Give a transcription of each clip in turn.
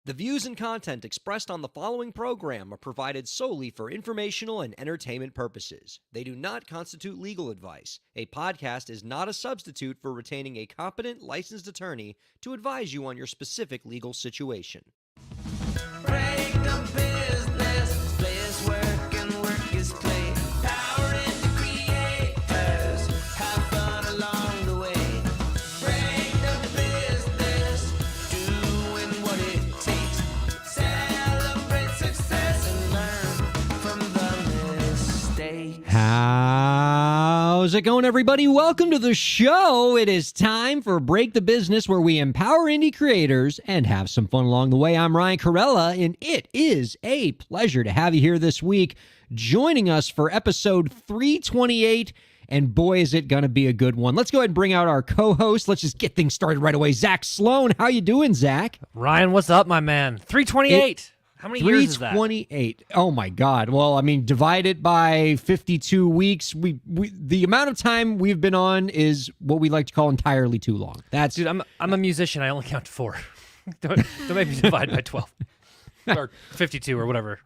The views and content expressed on the following program are provided solely for informational and entertainment purposes. They do not constitute legal advice. A podcast is not a substitute for retaining a competent, licensed attorney to advise you on your specific legal situation. Break the business, play is work and work is play. Power in the creators, have fun along the way. Break the business, doing what it takes. Celebrate success and learn from the mistakes. How's it going, everybody? Welcome to the show. It is time for Break the Business, where we empower indie creators and have some fun along the way. I'm Ryan Kairalla, and it is a pleasure to have you here this week, joining us for episode 328. And boy, is it going to be a good one. Let's go ahead and bring out our co-host. Let's just get things started right away. Zach Sloan, how you doing, Zach? Ryan, what's up, my man? 328. How many years is that? 328. Oh my God. Well, I mean, divide it by 52 weeks. We the amount of time we've been on is what we like to call entirely too long. That's Dude, I'm a musician. I only count to 4. don't make me divide by 12 or 52 or whatever.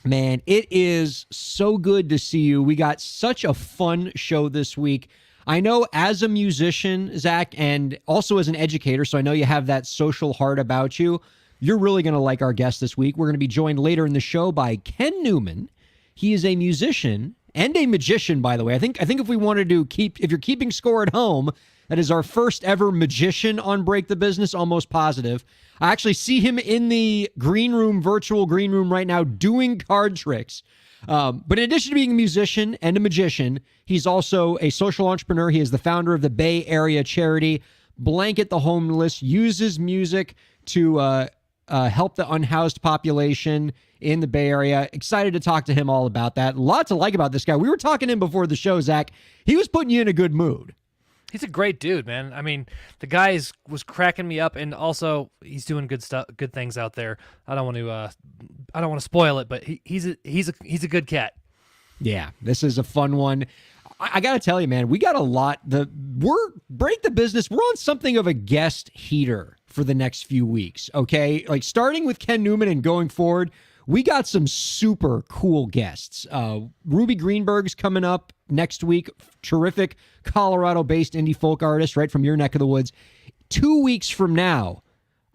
Man, it is so good to see you. We got such a fun show this week. I know as a musician, Zach, and also as an educator, so I know you have that social heart about you. You're really going to like our guest this week. We're going to be joined later in the show by Ken Newman. He is a musician and a magician, by the way. I think if we wanted to if you're keeping score at home, that is our first ever magician on Break the Business, almost positive. I actually see him in the virtual green room right now doing card tricks. But in addition to being a musician and a magician, he's also a social entrepreneur. He is the founder of the Bay Area charity Blanket the Homeless, uses music to help the unhoused population in the Bay Area. Excited to talk to him all about that. A lot to like about this guy. We were talking to him before the show, Zach. He was putting you in a good mood. He's a great dude, man. I mean, the guy was cracking me up, and also he's doing good things out there. I don't want to spoil it, but he's a good cat. Yeah, this is a fun one. I got to tell you, man, we got a lot. We're Break the Business. We're on something of a guest heater for the next few weeks, okay? Like starting with Ken Newman and going forward, we got some super cool guests. Ruby Greenberg's coming up next week. Terrific Colorado-based indie folk artist right from your neck of the woods. 2 weeks from now,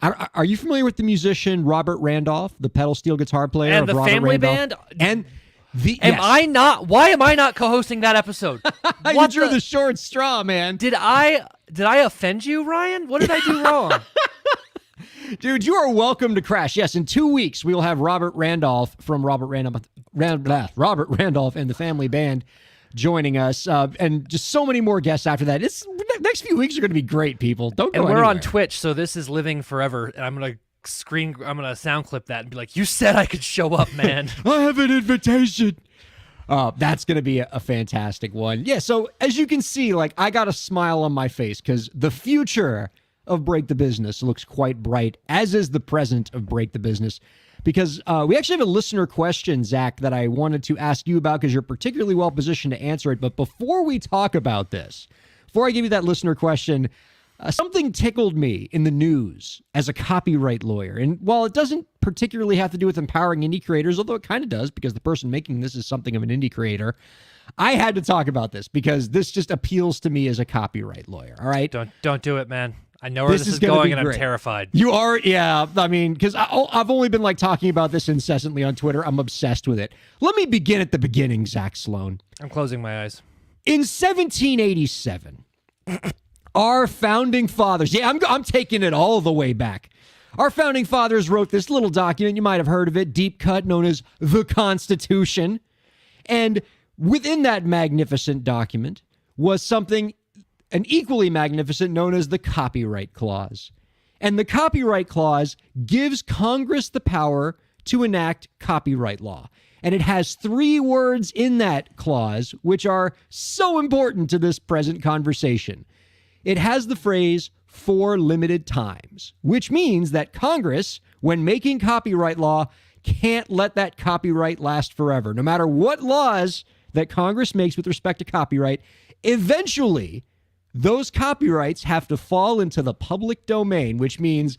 are you familiar with the musician Robert Randolph, the pedal steel guitar player and of the Robert Family Randolph? Band? And Why am I not co-hosting that episode? You drew the short straw, man. Did I offend you, Ryan? What did I do wrong? Dude, you are welcome to crash. Yes, in 2 weeks, we will have Robert Randolph from Robert Randolph and the Family Band joining us, and just so many more guests after that. Next few weeks are going to be great, people. Don't go And we're anywhere. on Twitch, so this is living forever, and I'm gonna sound clip that and be like, you said I could show up, man. I have an invitation. That's going to be a fantastic one. Yeah, so as you can see, like, I got a smile on my face because the future of Break the Business looks quite bright, as is the present of Break the Business, because we actually have a listener question, Zach, that I wanted to ask you about because you're particularly well positioned to answer it. But before we talk about this, before I give you that listener question, something tickled me in the news as a copyright lawyer. And while it doesn't particularly have to do with empowering indie creators, although it kind of does because the person making this is something of an indie creator, I had to talk about this because this just appeals to me as a copyright lawyer. All right? Don't do it, man. I know where this is going, and I'm terrified. You are? Yeah. I mean, because I've only been talking about this incessantly on Twitter. I'm obsessed with it. Let me begin at the beginning, Zach Sloan. I'm closing my eyes. In 1787, our founding fathers, I'm taking it all the way back. Our founding fathers wrote this little document, you might have heard of it, deep cut, known as the Constitution. And within that magnificent document was something an equally magnificent known as the Copyright Clause. And the Copyright Clause gives Congress the power to enact copyright law. And it has 3 words in that clause which are so important to this present conversation. It has the phrase, "for limited times," which means that Congress, when making copyright law, can't let that copyright last forever. No matter what laws that Congress makes with respect to copyright, eventually those copyrights have to fall into the public domain, which means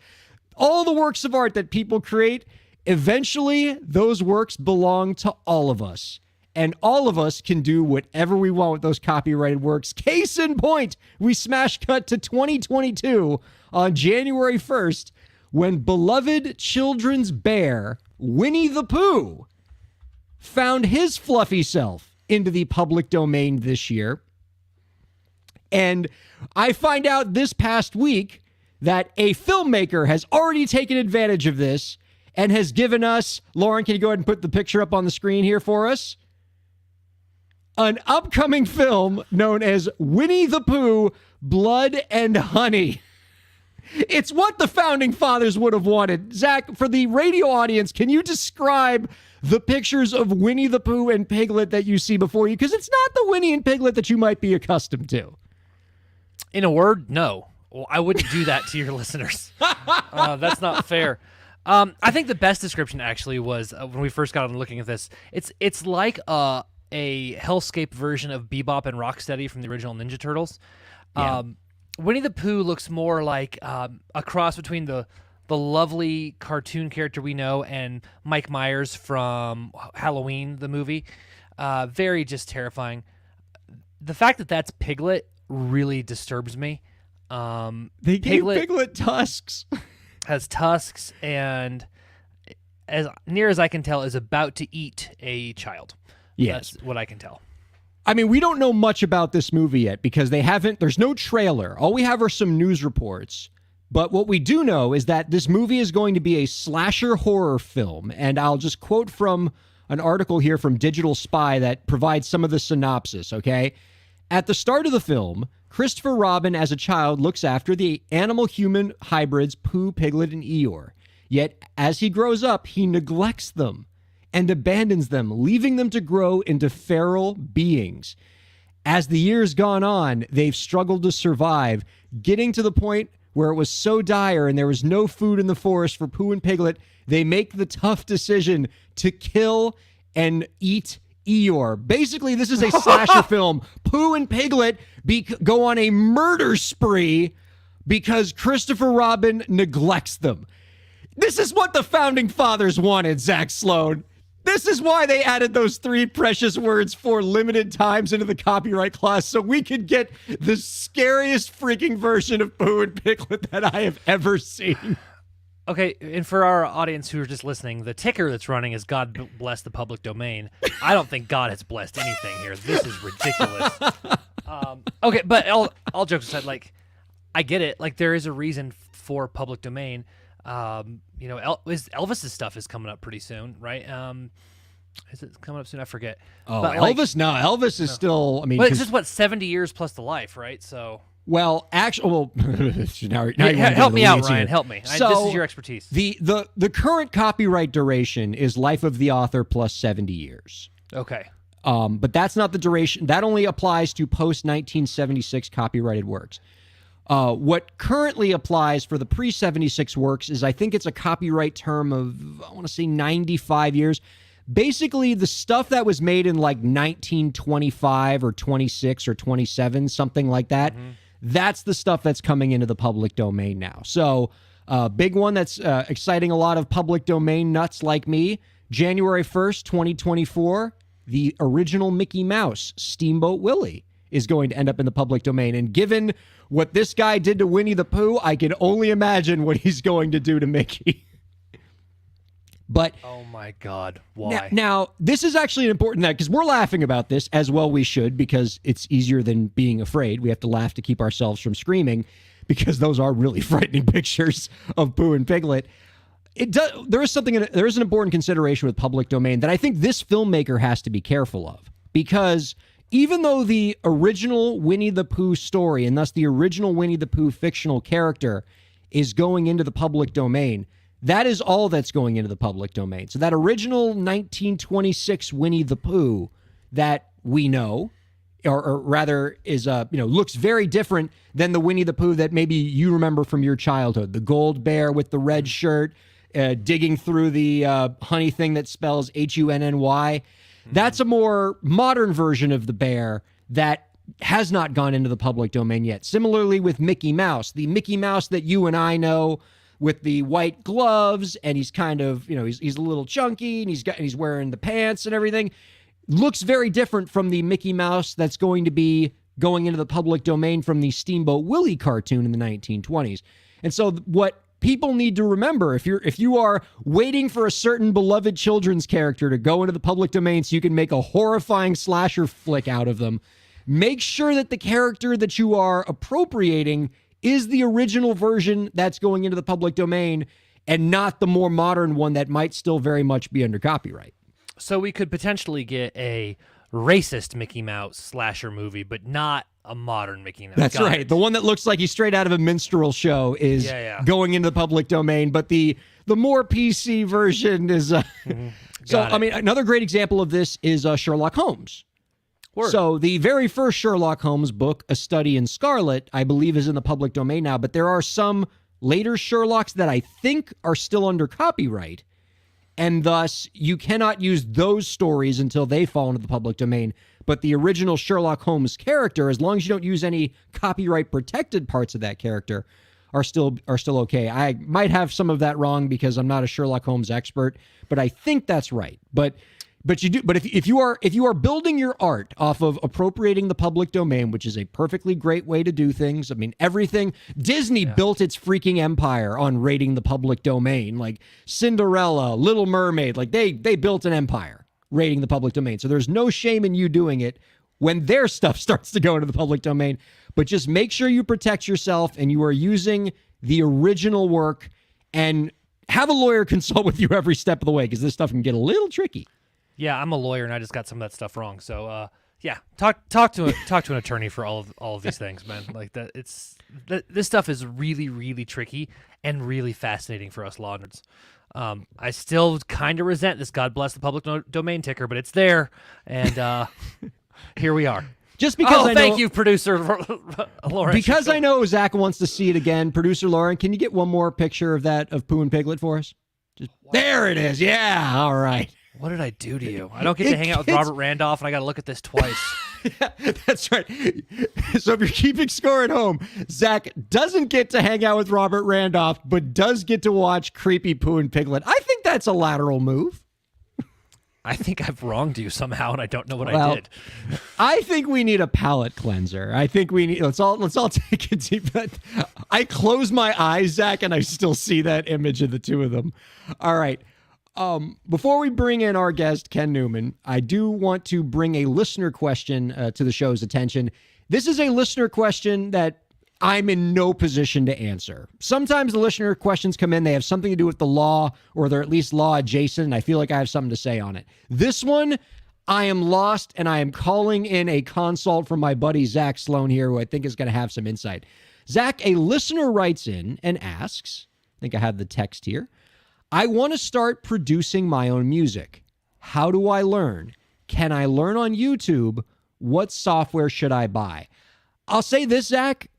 all the works of art that people create, eventually those works belong to all of us. And all of us can do whatever we want with those copyrighted works. Case in point, we smash cut to 2022 on January 1st when beloved children's bear, Winnie the Pooh, found his fluffy self into the public domain this year. And I find out this past week that a filmmaker has already taken advantage of this and has given us, Lauren, can you go ahead and put the picture up on the screen here for us? An upcoming film known as Winnie the Pooh, Blood and Honey. It's what the founding fathers would have wanted. Zach, for the radio audience, can you describe the pictures of Winnie the Pooh and Piglet that you see before you? Because it's not the Winnie and Piglet that you might be accustomed to. In a word, no. Well, I wouldn't do that to your listeners. That's not fair. I think the best description actually was when we first got on looking at this. It's like a hellscape version of Bebop and Rocksteady from the original Ninja Turtles. Yeah. Winnie the Pooh looks more like a cross between the lovely cartoon character we know and Mike Myers from Halloween, the movie. Very just terrifying. The fact that that's Piglet really disturbs me. They gave Piglet tusks. Has tusks and, as near as I can tell, is about to eat a child. Yes. That's what I can tell. I mean, we don't know much about this movie yet because there's no trailer. All we have are some news reports. But what we do know is that this movie is going to be a slasher horror film. And I'll just quote from an article here from Digital Spy that provides some of the synopsis, okay? At the start of the film, Christopher Robin as a child looks after the animal-human hybrids Pooh, Piglet, and Eeyore. Yet, as he grows up, he neglects them and abandons them, leaving them to grow into feral beings. As the years gone on, they've struggled to survive, getting to the point where it was so dire and there was no food in the forest for Pooh and Piglet, they make the tough decision to kill and eat Eeyore. Basically, this is a slasher film. Pooh and Piglet go on a murder spree because Christopher Robin neglects them. This is what the founding fathers wanted, Zach Sloan. This is why they added those 3 precious words for limited times into the copyright clause so we could get the scariest freaking version of Pooh and Piglet that I have ever seen. Okay, and for our audience who are just listening, the ticker that's running is God bless the public domain. I don't think God has blessed anything here. This is ridiculous. Okay, but all jokes aside, like, I get it. Like, there is a reason for public domain. Elvis's stuff is coming up pretty soon, right? Is it coming up soon? I forget. Oh, but Elvis? No, Elvis is still, I mean... But it's just, 70 years plus the life, right? So... Well, actually, now help me out, Ryan. Help me. So this is your expertise. The current copyright duration is life of the author plus 70 years. Okay. But that's not the duration. That only applies to post-1976 copyrighted works. What currently applies for the pre-76 works is I think it's a copyright term of, I want to say 95 years. Basically, the stuff that was made in like 1925 or 26 or 27, something like that, that's the stuff that's coming into the public domain now. So, big one that's exciting a lot of public domain nuts like me, January 1st, 2024, the original Mickey Mouse, Steamboat Willie, is going to end up in the public domain. And given what this guy did to Winnie the Pooh, I can only imagine what he's going to do to Mickey. But oh my God, why? Now this is actually an important thing because we're laughing about this as well. We should, because it's easier than being afraid. We have to laugh to keep ourselves from screaming because those are really frightening pictures of Pooh and Piglet. There is an important consideration with public domain that I think this filmmaker has to be careful of, because even though the original Winnie the Pooh story, and thus the original Winnie the Pooh fictional character, is going into the public domain, that is all that's going into the public domain. So that original 1926 Winnie the Pooh that we know, or rather is looks very different than the Winnie the Pooh that maybe you remember from your childhood. The gold bear with the red shirt, digging through the honey thing that spells Hunny. That's a more modern version of the bear that has not gone into the public domain yet. Similarly with Mickey Mouse, the Mickey Mouse that you and I know, with the white gloves, and he's kind of, he's a little chunky, and he's wearing the pants and everything. Looks very different from the Mickey Mouse that's going to be going into the public domain from the Steamboat Willie cartoon in the 1920s. And so what people need to remember, if you are waiting for a certain beloved children's character to go into the public domain so you can make a horrifying slasher flick out of them, make sure that the character that you are appropriating is the original version that's going into the public domain and not the more modern one that might still very much be under copyright. So we could potentially get a racist Mickey Mouse slasher movie, but not a modern Mickey Mouse. That's right. It. The one that looks like he's straight out of a minstrel show is going into the public domain, but the more PC version is... So, I mean, another great example of this is Sherlock Holmes. Word. So the very first Sherlock Holmes book, A Study in Scarlet, I believe is in the public domain now, but there are some later Sherlocks that I think are still under copyright, and thus you cannot use those stories until they fall into the public domain. But the original Sherlock Holmes character, as long as you don't use any copyright protected parts of that character, are still okay. I might have some of that wrong because I'm not a Sherlock Holmes expert, but I think that's right. But you do. But if you are building your art off of appropriating the public domain, which is a perfectly great way to do things. I mean, everything Disney built its freaking empire on raiding the public domain, like Cinderella, Little Mermaid. Like they built an empire raiding the public domain. So there's no shame in you doing it when their stuff starts to go into the public domain. But just make sure you protect yourself and you are using the original work, and have a lawyer consult with you every step of the way, because this stuff can get a little tricky. Yeah, I'm a lawyer and I just got some of that stuff wrong. So, talk to an attorney for all of these things, man. Like that, this stuff is really, really tricky and really fascinating for us law nerds. I still kind of resent this "God bless the public domain" ticker, but it's there, and here we are. Just because thank you, producer Lauren. Because I know Zach wants to see it again, producer Lauren, can you get one more picture of Pooh and Piglet for us? There it is. Yeah, all right. What did I do to you? I don't get to hang out with Robert Randolph, and I got to look at this twice. Yeah, that's right. So if you're keeping score at home, Zach doesn't get to hang out with Robert Randolph, but does get to watch creepy Pooh and Piglet. I think that's a lateral move. I think I've wronged you somehow, and I don't know what I did. I think we need a palate cleanser. I think we need. Let's all take a deep breath. I close my eyes, Zach, and I still see that image of the two of them. All right. Before we bring in our guest, Ken Newman, I do want to bring a listener question to the show's attention. This is a listener question that I'm in no position to answer. Sometimes the listener questions come in, they have something to do with the law, or they're at least law adjacent, and I feel like I have something to say on it. This one, I am lost, and I am calling in a consult from my buddy Zach Sloan here, who I think is going to have some insight. Zach, a listener writes in and asks, I think I have the text here, I want to start producing my own music. How do I learn? Can I learn on YouTube? What software should I buy? I'll say this, Zach.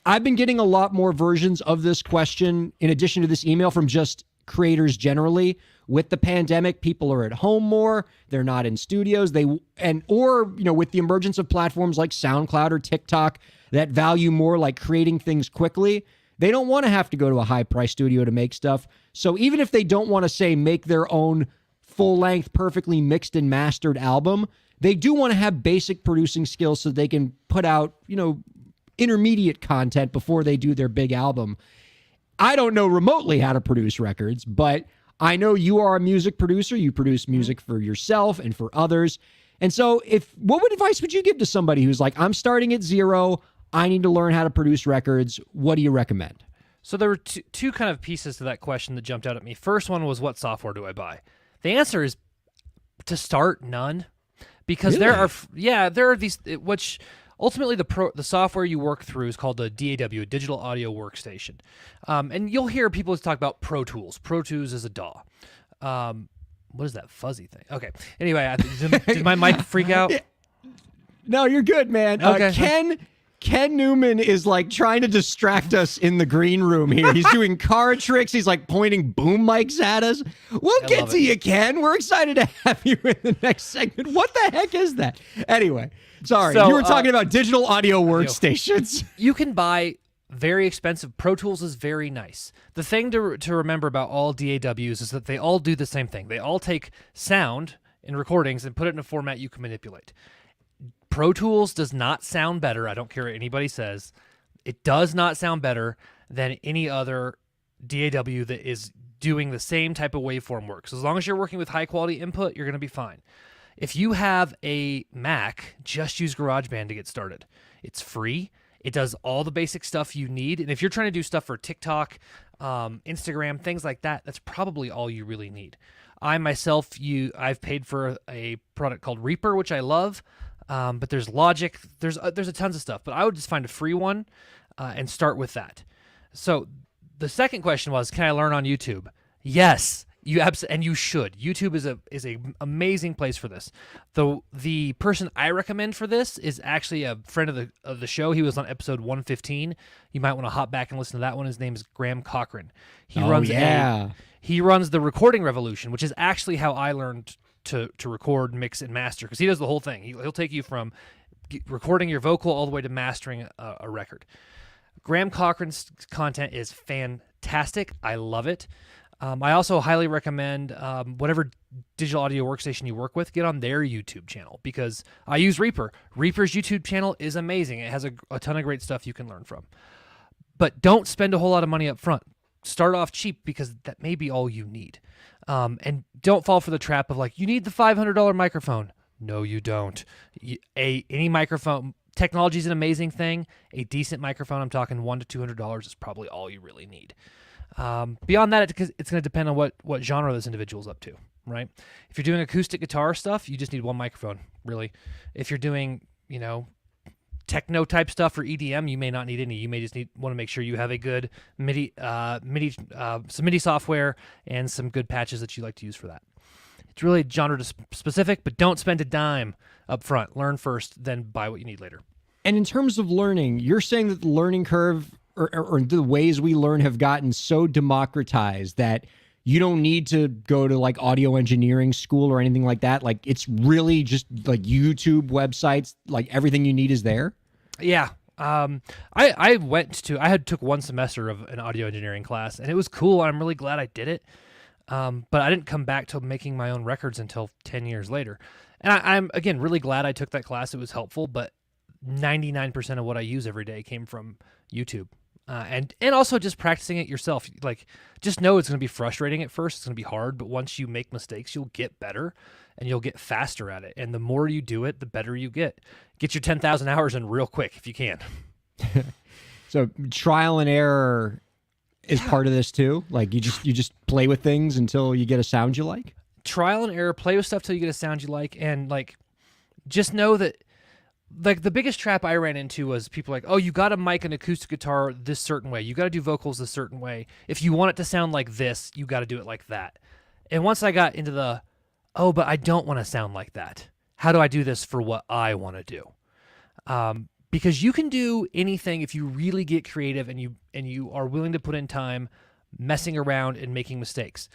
I've been getting a lot more versions of this question in addition to this email from just creators generally. With the pandemic, people are at home more. They're not in studios. With the emergence of platforms like SoundCloud or TikTok that value more like creating things quickly, they don't want to have to go to a high-priced studio to make stuff. So even if they don't want to, say, make their own full-length, perfectly mixed and mastered album, they do want to have basic producing skills so they can put out, intermediate content before they do their big album. I don't know remotely how to produce records, but I know you are a music producer. You produce music for yourself and for others. And so what advice would you give to somebody who's like, I'm starting at zero, I need to learn how to produce records. What do you recommend? So there were two kind of pieces to that question that jumped out at me. First one was, what software do I buy? The answer is, to start, none. Because there are these, which ultimately the software you work through is called a DAW, a digital audio workstation. And you'll hear people talk about Pro Tools. Pro Tools is a DAW. What is that fuzzy thing? Okay. Anyway, did my mic freak out? No, you're good, man. Okay. Ken Newman is like trying to distract us in the green room here. He's doing card tricks. He's like pointing boom mics at us. We'll get to you, Ken. We're excited to have you in the next segment. What the heck is that? Anyway, sorry. You were talking about digital audio workstations. You can buy very expensive. Pro Tools is very nice. The thing to remember about all DAWs is that they all do the same thing. They all take sound in recordings and put it in a format you can manipulate. Pro Tools does not sound better. I don't care what anybody says. It does not sound better than any other DAW that is doing the same type of waveform work. So as long as you're working with high quality input, you're going to be fine. If you have a Mac, just use GarageBand to get started. It's free. It does all the basic stuff you need. And if you're trying to do stuff for TikTok, Instagram, things like that, that's probably all you really need. I myself, I've paid for a product called Reaper, which I love, but there's Logic, there's a tons of stuff. But I would just find a free one and start with that. So the second question was, can I learn on YouTube? Yes. And you should. YouTube is a amazing place for this. The person I recommend for this is actually a friend of the show. He was on episode 115. You might want to hop back and listen to that one. His name is Graham Cochran. He runs the Recording Revolution, which is actually how I learned to record, mix, and master, because he does the whole thing. He'll take you from recording your vocal all the way to mastering a record. Graham Cochran's content is fantastic. I love it. I also highly recommend whatever digital audio workstation you work with, get on their YouTube channel, because I use Reaper. Reaper's YouTube channel is amazing. It has a ton of great stuff you can learn from. But don't spend a whole lot of money up front. Start off cheap, because that may be all you need. And don't fall for the trap of like, you need the $500 microphone. No, you don't. Any microphone, technology is an amazing thing. A decent microphone, I'm talking $100 to $200, is probably all you really need. Beyond that, it's going to depend on what genre this individual's up to, right? If you're doing acoustic guitar stuff, you just need one microphone, really. If you're doing, techno type stuff for EDM, you may not need any. You may just want to make sure you have a good some MIDI software and some good patches that you like to use for that. It's really genre specific, but don't spend a dime up front. Learn first, then buy what you need later. And in terms of learning, you're saying that the learning curve or the ways we learn have gotten so democratized that you don't need to go to like audio engineering school or anything like that. Like, it's really just like YouTube websites, like everything you need is there. Yeah. I took one semester of an audio engineering class, and it was cool. I'm really glad I did it. But I didn't come back to making my own records until 10 years later. And I'm, again, really glad I took that class. It was helpful, but 99% of what I use every day came from YouTube. And also just practicing it yourself. Like, just know it's going to be frustrating at first. It's going to be hard, but once you make mistakes, you'll get better and you'll get faster at it. And the more you do it, the better you get. Get your 10,000 hours in real quick if you can. So trial and error is part of this too. Like, you just play with things until you get a sound you like. Trial and error, play with stuff till you get a sound you like, and like, just know that. Like, the biggest trap I ran into was people like, oh, you got to mic an acoustic guitar this certain way. You got to do vocals this certain way. If you want it to sound like this, you got to do it like that. And once I got into but I don't want to sound like that. How do I do this for what I want to do? Because you can do anything if you really get creative and you are willing to put in time messing around and making mistakes.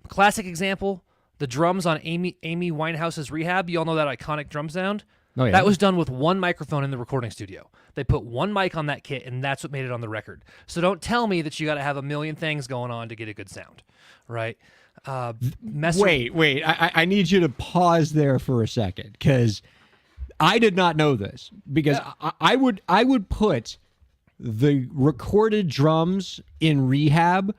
Classic example, the drums on Amy Winehouse's Rehab. You all know that iconic drum sound? Oh, yeah. That was done with one microphone in the recording studio. They put one mic on that kit, and that's what made it on the record. So don't tell me that you got to have a million things going on to get a good sound, right? Wait. I need you to pause there for a second, because I did not know this. Because I would put the recorded drums in Rehab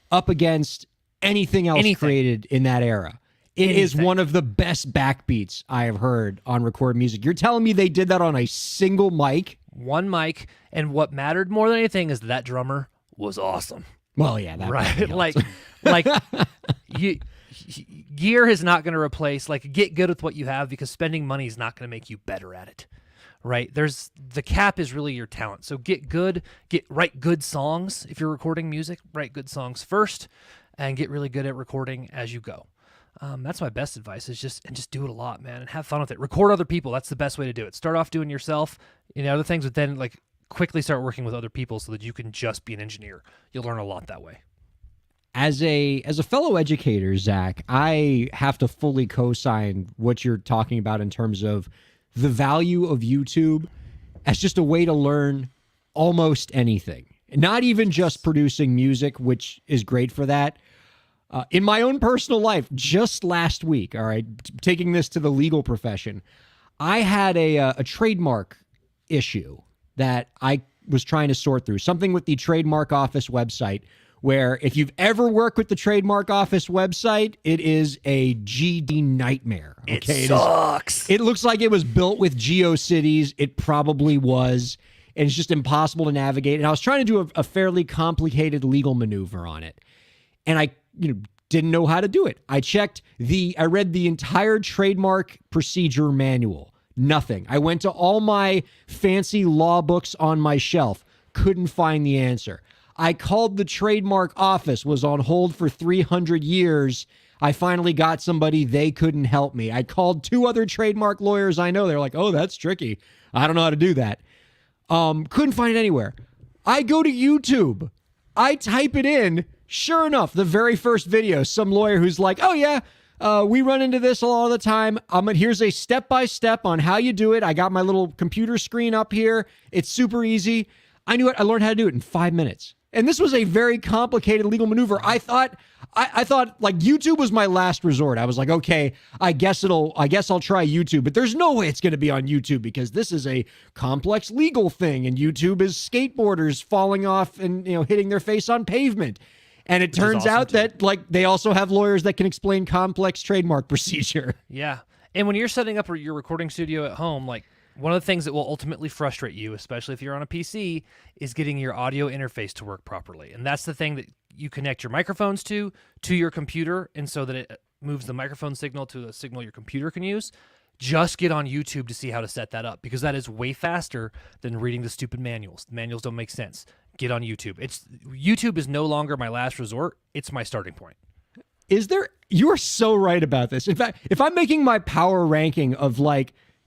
up against anything else created in that era. It is one of the best backbeats I have heard on recorded music. You're telling me they did that on a single mic? One mic, and what mattered more than anything is that drummer was awesome. Well, yeah, that right. like gear is not going to replace. Like, get good with what you have, because spending money is not going to make you better at it. Right? The cap is really your talent. So get good. Write good songs. If you're recording music, write good songs first, and get really good at recording as you go. That's my best advice, is just do it a lot, man, and have fun with it. Record other people. That's the best way to do it. Start off doing yourself, other things, but then like quickly start working with other people so that you can just be an engineer. You'll learn a lot that way. As a fellow educator, Zach, I have to fully co-sign what you're talking about in terms of the value of YouTube as just a way to learn almost anything. Not even just producing music, which is great for that. In my own personal life, just last week, all right, taking this to the legal profession, I had a trademark issue that I was trying to sort through. Something with the trademark office website, where if you've ever worked with the trademark office website, it is a GD nightmare. Okay? It sucks. It looks like it was built with GeoCities. It probably was. And it's just impossible to navigate. And I was trying to do a fairly complicated legal maneuver on it. And I didn't know how to do it. I read the entire trademark procedure manual. Nothing. I went to all my fancy law books on my shelf. Couldn't find the answer. I called the trademark office, was on hold for 300 years. I finally got somebody. They couldn't help me. I called 2 other trademark lawyers I know. They're like, oh, that's tricky. I don't know how to do that. Couldn't find it anywhere. I go to YouTube. I type it in. Sure enough, the very first video, some lawyer who's like, oh yeah, we run into this all the time. Here's a step-by-step on how you do it. I got my little computer screen up here. It's super easy. I knew it. I learned how to do it in 5 minutes. And this was a very complicated legal maneuver. I thought like YouTube was my last resort. I was like, okay, I guess I'll try YouTube, but there's no way it's going to be on YouTube because this is a complex legal thing. And YouTube is skateboarders falling off and, hitting their face on pavement. And it turns out that they also have lawyers that can explain complex trademark procedure. Yeah. And when you're setting up your recording studio at home, one of the things that will ultimately frustrate you, especially if you're on a PC, is getting your audio interface to work properly. And that's the thing that you connect your microphones to your computer, and so that it moves the microphone signal to the signal your computer can use. Just get on YouTube to see how to set that up, because that is way faster than reading the stupid manuals. The manuals don't make sense. Get on YouTube. YouTube is no longer my last resort. It's my starting point. You are so right about this. In fact, if I'm making my power ranking of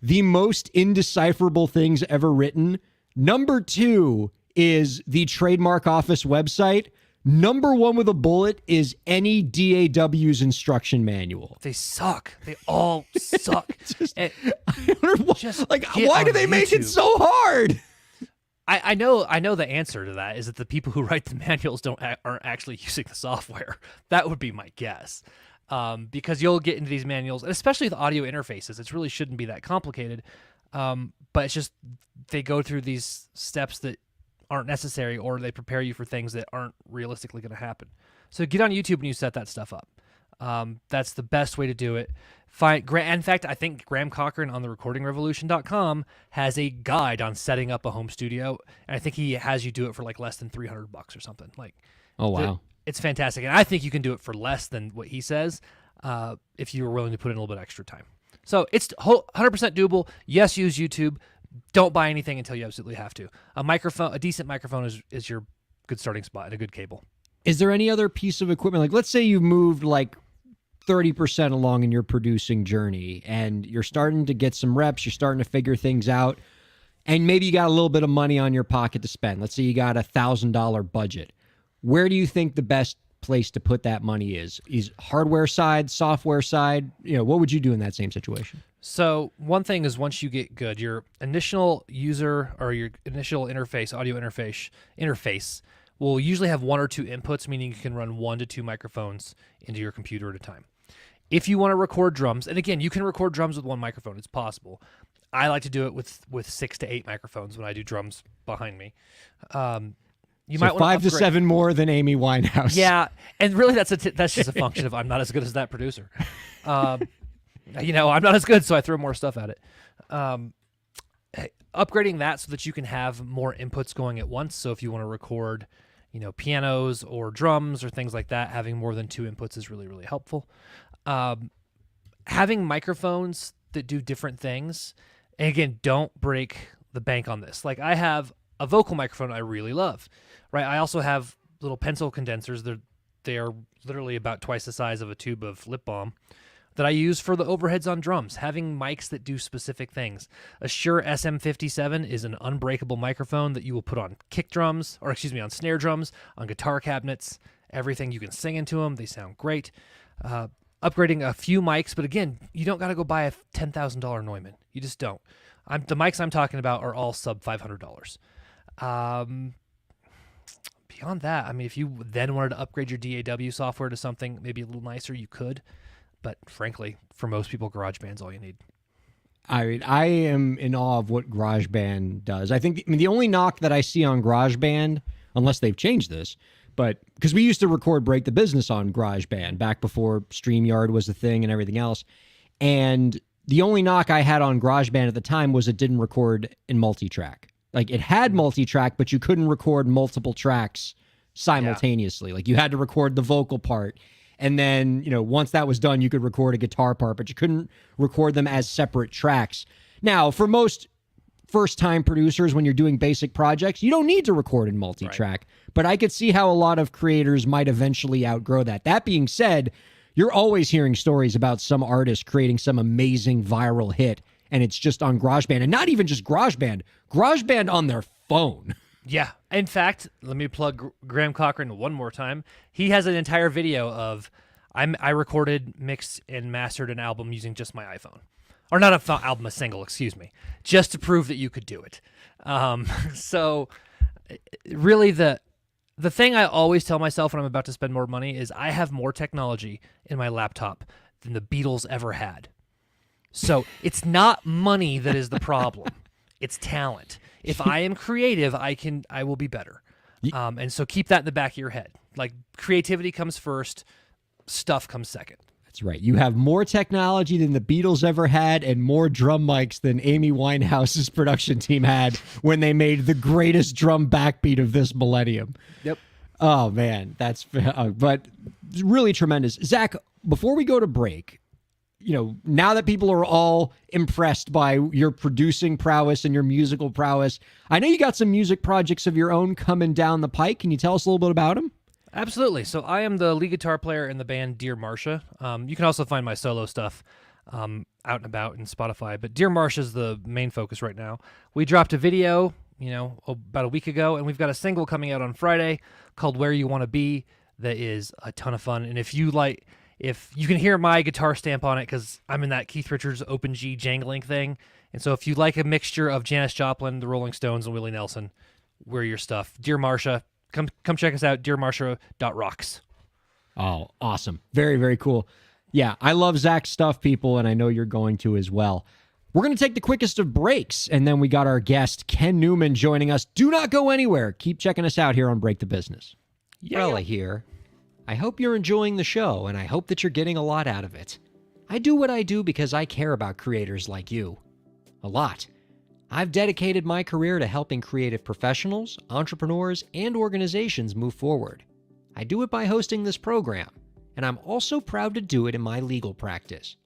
the most indecipherable things ever written, number 2 is the trademark office website. Number 1 with a bullet is any DAW's instruction manual. They suck. They all suck. I don't know why do they make it so hard? I know the answer to that is that the people who write the manuals aren't actually using the software. That would be my guess. Because you'll get into these manuals, and especially the audio interfaces. It really shouldn't be that complicated, but it's just they go through these steps that aren't necessary, or they prepare you for things that aren't realistically going to happen. So get on YouTube and you set that stuff up. That's the best way to do it. In fact, I think Graham Cochran on the recordingrevolution.com has a guide on setting up a home studio, and I think he has you do it for less than $300 or something. Oh wow. It's fantastic, and I think you can do it for less than what he says if you were willing to put in a little bit extra time. So it's 100% doable. Yes, use YouTube. Don't buy anything until you absolutely have to. A decent microphone is your good starting spot, and a good cable. Is there any other piece of equipment? Let's say you've moved 30% along in your producing journey, and you're starting to get some reps. You're starting to figure things out, and maybe you got a little bit of money on your pocket to spend. Let's say you got $1,000 budget. Where do you think the best place to put that money is? Is hardware side, software side? What would you do in that same situation? So one thing is, once you get good, your initial user or your initial interface, audio interface will usually have 1 or 2 inputs, meaning you can run 1 to 2 microphones into your computer at a time. If you want to record drums, and again, you can record drums with 1 microphone. It's possible. I like to do it with 6 to 8 microphones when I do drums behind me. You might want 5 to 7 more than Amy Winehouse. Yeah, and really that's just a function of I'm not as good as that producer. I'm not as good, so I throw more stuff at it. Upgrading that so that you can have more inputs going at once. So if you want to record, pianos or drums or things like that, having more than 2 inputs is really, really helpful. Having microphones that do different things, and again, don't break the bank on this. I have a vocal microphone I really love, right? I also have little pencil condensers. They are literally about twice the size of a tube of lip balm that I use for the overheads on drums. Having mics that do specific things. A Shure SM57 is an unbreakable microphone that you will put on on snare drums, on guitar cabinets, everything. You can sing into them. They sound great. Upgrading a few mics, but again, you don't got to go buy a $10,000 Neumann. You just don't. The mics I'm talking about are all sub $500. Beyond that, I mean, if you then wanted to upgrade your DAW software to something maybe a little nicer, you could. But frankly, for most people, GarageBand's all you need. I mean, I am in awe of what GarageBand does. I think the only knock that I see on GarageBand, unless they've changed this, but because we used to record Break the Business on GarageBand back before StreamYard was a thing and everything else. And the only knock I had on GarageBand at the time was it didn't record in multi-track. Like, it had multi-track, but you couldn't record multiple tracks simultaneously. Like, you had to record the vocal part. And then, once that was done, you could record a guitar part, but you couldn't record them as separate tracks. Now, for most first-time producers, when you're doing basic projects, you don't need to record in multi-track. Right. But I could see how a lot of creators might eventually outgrow that. That being said, you're always hearing stories about some artist creating some amazing viral hit, and it's just on GarageBand. And not even just GarageBand on their phone. Yeah. In fact, let me plug Graham Cochran one more time. He has an entire video of I recorded, mixed, and mastered an album using just my iPhone. Or not a single, excuse me. Just to prove that you could do it. So really the thing I always tell myself when I'm about to spend more money is I have more technology in my laptop than the Beatles ever had. So it's not money that is the problem. It's talent. If I am creative, I will be better. And so keep that in the back of your head. Like, creativity comes first, stuff comes second. That's right. You have more technology than the Beatles ever had and more drum mics than Amy Winehouse's production team had when they made the greatest drum backbeat of this millennium. Yep. Oh, man. That's but really tremendous. Zach, before we go to break, now that people are all impressed by your producing prowess and your musical prowess, I know you got some music projects of your own coming down the pike. Can you tell us a little bit about them? Absolutely. So I am the lead guitar player in the band Dear Marcia. You can also find my solo stuff out and about in Spotify, but Dear Marcia is the main focus right now. We dropped a video, about a week ago, and we've got a single coming out on Friday called Where You Want to Be that is a ton of fun. And if you can hear my guitar stamp on it, because I'm in that Keith Richards open G jangling thing. And so if you like a mixture of Janis Joplin, the Rolling Stones, and Willie Nelson, we're your stuff. Dear Marcia, come check us out, dearmarcia.rocks. Oh, awesome. Very, very cool. Yeah, I love Zach's stuff, people, and I know you're going to as well. We're going to take the quickest of breaks, and then we got our guest, Ken Newman, joining us. Do not go anywhere. Keep checking us out here on Break the Business. Kairalla here. I hope you're enjoying the show, and I hope that you're getting a lot out of it. I do what I do because I care about creators like you. A lot. I've dedicated my career to helping creative professionals, entrepreneurs, and organizations move forward. I do it by hosting this program, and I'm also proud to do it in my legal practice.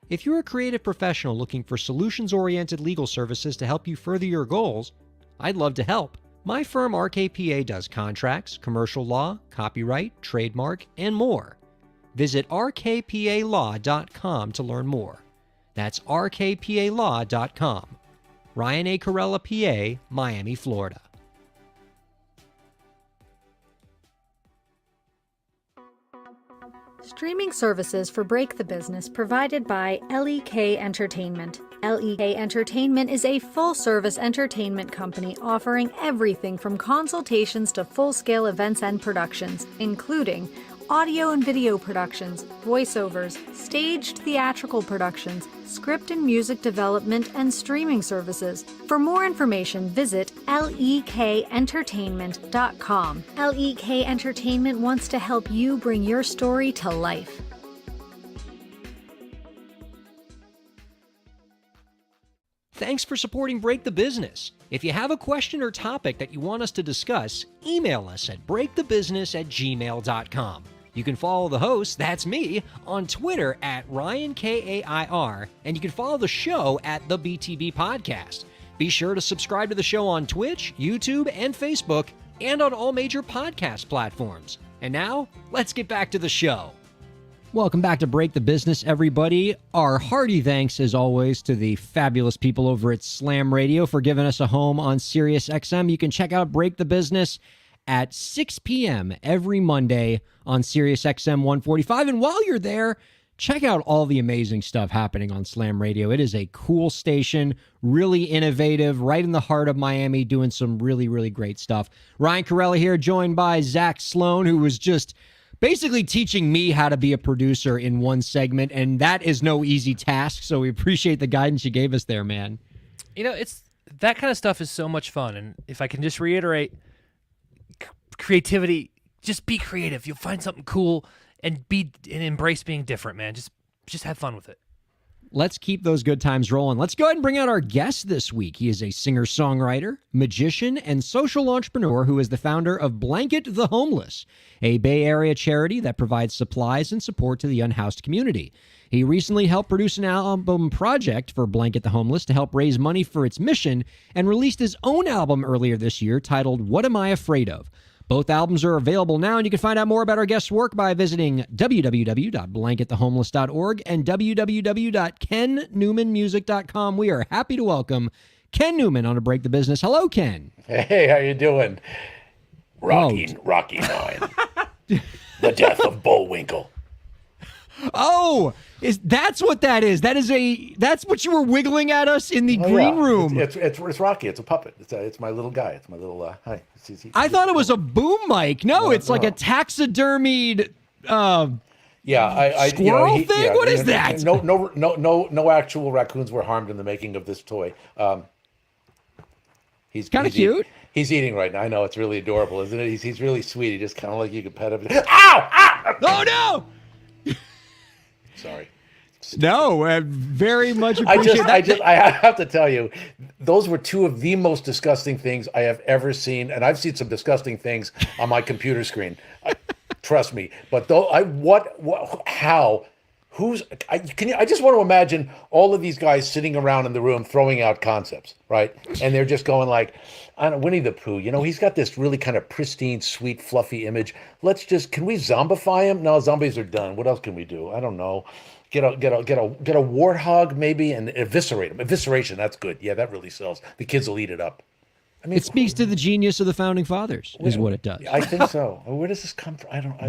If you're a creative professional looking for solutions-oriented legal services to help you further your goals, I'd love to help. My firm RKPA does contracts, commercial law, copyright, trademark, and more. Visit rkpalaw.com to learn more. That's rkpalaw.com. Ryan A. Kairalla, PA, Miami, Florida. Streaming services for Break the Business provided by LEK Entertainment. LEK Entertainment is a full-service entertainment company offering everything from consultations to full-scale events and productions, including audio and video productions, voiceovers, staged theatrical productions, script and music development, and streaming services. For more information, visit lekentertainment.com. LEK Entertainment wants to help you bring your story to life. Thanks for supporting Break the Business. If you have a question or topic that you want us to discuss, email us at breakthebusiness@gmail.com. You can follow the host, that's me, on Twitter at Ryan Kair, and you can follow the show at the BTB Podcast. Be sure to subscribe to the show on Twitch, YouTube, and Facebook, and on all major podcast platforms. And now, let's get back to the show. Welcome back to Break the Business, everybody. Our hearty thanks, as always, to the fabulous people over at Slam Radio for giving us a home on Sirius XM. You can check out Break the Business at 6 p.m. every Monday on Sirius XM 145. And while you're there, check out all the amazing stuff happening on Slam Radio. It is a cool station, really innovative, right in the heart of Miami, doing some really, really great stuff. Ryan Kairalla here, joined by Zach Sloan, who was just basically teaching me how to be a producer in one segment, and that is no easy task, so we appreciate the guidance you gave us there, man. You know, it's that kind of stuff is so much fun, and if I can just reiterate, creativity, just be creative. You'll find something cool and embrace being different, man. Just have fun with it. Let's keep those good times rolling. Let's go ahead and bring out our guest this week. He is a singer-songwriter, magician, and social entrepreneur who is the founder of Blanket the Homeless, a Bay Area charity that provides supplies and support to the unhoused community. He recently helped produce an album project for Blanket the Homeless to help raise money for its mission and released his own album earlier this year titled What Am I Afraid Of? Both albums are available now, and you can find out more about our guest's work by visiting www.blanketthehomeless.org and www.kennewmanmusic.com. We are happy to welcome Ken Newman on to Break the Business. Hello, Ken. Hey, how you doing? Rocky 9. The Death of Bullwinkle. Oh, that's what that is. That's what you were wiggling at us in the green room. It's Rocky. It's a puppet. It's my little guy. It's my little hi. I thought it was a boom mic. No, it's like a taxidermied squirrel thing. What is that? No actual raccoons were harmed in the making of this toy. He's kind of cute. He's eating right now. I know, it's really adorable, isn't it? He's really sweet. He just kind of like you could pet him. Ow! Ow! Oh no! Sorry. No, I very much appreciate that. I have to tell you, those were two of the most disgusting things I have ever seen, and I've seen some disgusting things on my computer screen. Trust me. But though, how? I just want to imagine all of these guys sitting around in the room throwing out concepts, right? And they're just going like, I don't know, Winnie the Pooh, he's got this really kind of pristine, sweet, fluffy image. Can we zombify him? No, zombies are done. What else can we do? I don't know. Get a warthog maybe and eviscerate him. Evisceration, that's good. Yeah, that really sells. The kids will eat it up. I mean, it speaks to the genius of the founding fathers, is what it does. I think so. Where does this come from? I don't.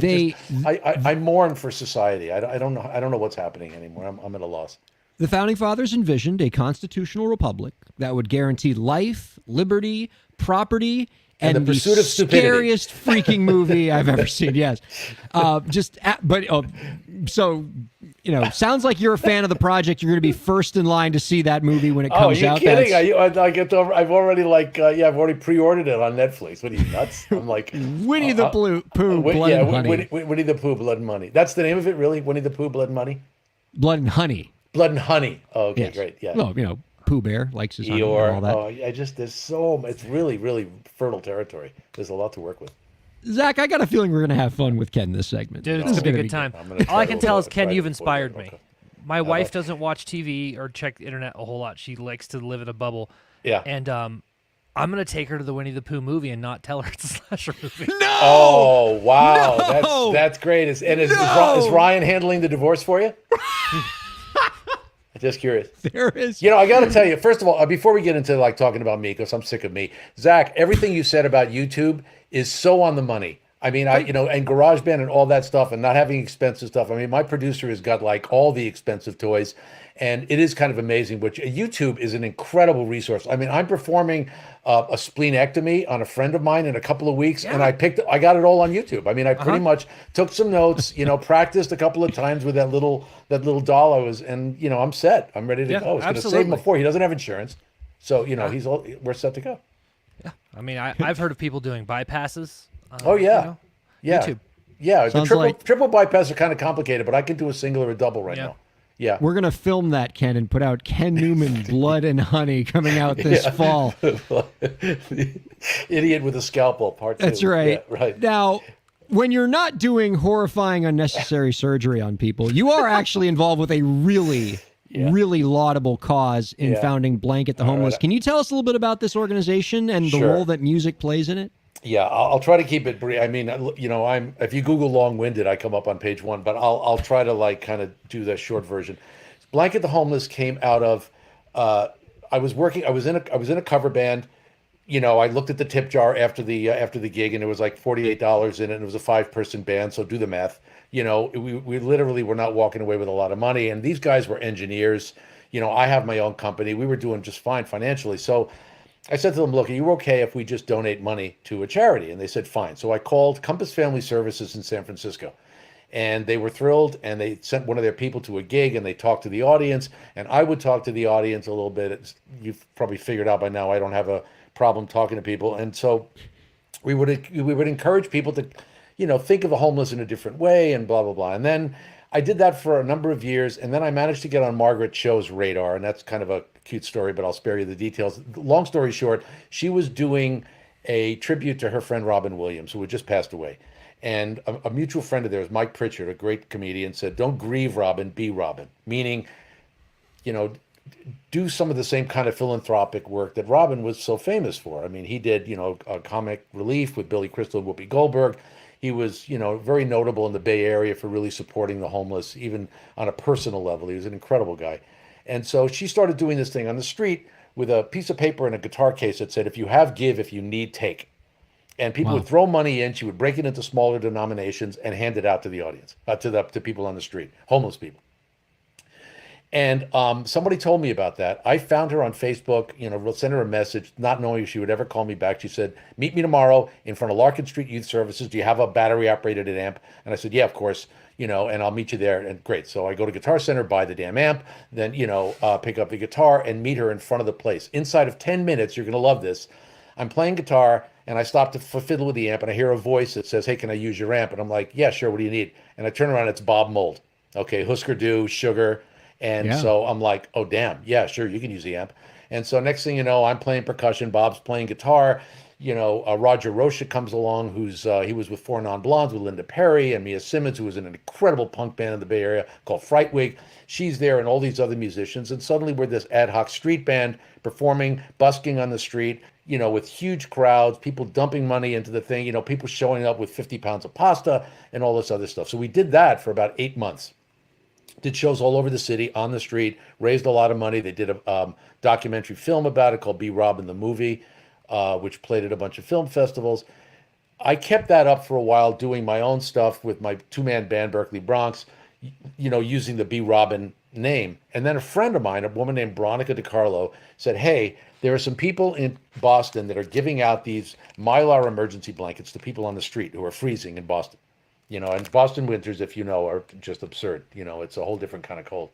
I mourn for society. I don't know. I don't know what's happening anymore. I'm at a loss. The founding fathers envisioned a constitutional republic that would guarantee life, liberty, property, and the pursuit of stupidity. Scariest freaking movie I've ever seen. Yes, sounds like you're a fan of the project. You're going to be first in line to see that movie when it comes out. Oh, you kidding? I've already pre-ordered it on Netflix. What are you, nuts? I'm like Winnie the Pooh, Blood and Honey. Winnie the Pooh, Blood and Money. That's the name of it, really? Winnie the Pooh, Blood and Money? Blood and Honey. Blood and Honey. Oh, okay, yes. Great. Yeah. Well, Pooh Bear likes his honey and all that. It's really, really fertile territory. There's a lot to work with. Zach, I got a feeling we're going to have fun with Ken this segment. Dude, it's going to be a good time. All I can tell is, Ken, you've inspired me. My wife doesn't watch TV or check the internet a whole lot. She likes to live in a bubble. Yeah. And I'm going to take her to the Winnie the Pooh movie and not tell her it's a slasher movie. No! Oh, wow. No! That's great. Is Ryan handling the divorce for you? Just curious. There is. I got to tell you, first of all, before we get into talking about me, because I'm sick of me, Zach, everything you said about YouTube is so on the money. I mean, and GarageBand and all that stuff and not having expensive stuff. I mean, my producer has got all the expensive toys, and it is kind of amazing. Which YouTube is an incredible resource. I mean, I'm performing a splenectomy on a friend of mine in a couple of weeks, and I got it all on YouTube. I mean, I pretty much took some notes, practiced a couple of times with that little doll I'm set. I'm ready to go. It's going to save him before. He doesn't have insurance, so we're set to go. Yeah, I mean, I've heard of people doing bypasses. Yeah. YouTube. Yeah, the triple bypass are kind of complicated, but I can do a single or a double right now. Yeah. We're going to film that, Ken, and put out Ken Newman Blood and Honey coming out this fall. Idiot with a Scalpel, part 2. That's right. Yeah, right. Now, when you're not doing horrifying, unnecessary surgery on people, you are actually involved with a really laudable cause in founding Blanket the Homeless. Can you tell us a little bit about this organization and the role that music plays in it? Yeah, I'll try to keep it brief. I mean, if you Google long-winded, I come up on page 1, but I'll try to kind of do the short version. Blanket the Homeless came out of I was in a cover band. I looked at the tip jar after the gig, and it was like $48 in it, and it was a 5-person band. So do the math. We literally were not walking away with a lot of money, and these guys were engineers. I have my own company. We were doing just fine financially. So I said to them, look, are you okay if we just donate money to a charity? And they said, fine. So I called Compass Family Services in San Francisco, and they were thrilled, and they sent one of their people to a gig, and they talked to the audience, and I would talk to the audience a little bit. You've probably figured out by now I don't have a problem talking to people. And so we would encourage people to, think of the homeless in a different way and blah, blah, blah. And then I did that for a number of years. And then I managed to get on Margaret Cho's radar. And that's kind of a cute story, but I'll spare you the details. Long story short, she was doing a tribute to her friend Robin Williams, who had just passed away. And a mutual friend of theirs, Mike Pritchard, a great comedian, said, don't grieve Robin, be Robin. Meaning, do some of the same kind of philanthropic work that Robin was so famous for. I mean, he did, a comic relief with Billy Crystal and Whoopi Goldberg. He was, very notable in the Bay Area for really supporting the homeless, even on a personal level. He was an incredible guy. And so she started doing this thing on the street with a piece of paper and a guitar case that said, if you have, give, if you need, take. And people would throw money in. She would break it into smaller denominations and hand it out to the audience, to people on the street, homeless people. And somebody told me about that. I found her on Facebook, sent her a message, not knowing if she would ever call me back. She said, meet me tomorrow in front of Larkin Street Youth Services. Do you have a battery operated amp? And I said, yeah, of course, and I'll meet you there. And great. So I go to Guitar Center, buy the damn amp, then, pick up the guitar and meet her in front of the place. Inside of 10 minutes, you're going to love this. I'm playing guitar and I stop to fiddle with the amp and I hear a voice that says, hey, can I use your amp? And I'm like, yeah, sure. What do you need? And I turn around, it's Bob Mould. Okay. Husker Du, Sugar. And so I'm like, oh, damn. Yeah, sure. You can use the amp. And so next thing you know, I'm playing percussion. Bob's playing guitar. Roger Rocha comes along, he was with Four Non Blondes with Linda Perry and Mia Simmons, who was in an incredible punk band in the Bay Area called Frightwig. She's there and all these other musicians. And suddenly we're this ad hoc street band performing, busking on the street, with huge crowds, people dumping money into the thing, people showing up with 50 pounds of pasta and all this other stuff. So we did that for about 8 months. Did shows all over the city on the street, raised a lot of money. They did a documentary film about it called Be Robin the Movie, which played at a bunch of film festivals. I kept that up for a while, doing my own stuff with my 2-man band, Berkeley Bronx, using the Be Robin name. And then a friend of mine, a woman named Veronica DiCarlo, said, hey, there are some people in Boston that are giving out these Mylar emergency blankets to people on the street who are freezing in Boston. And Boston winters, if are just absurd. It's a whole different kind of cold.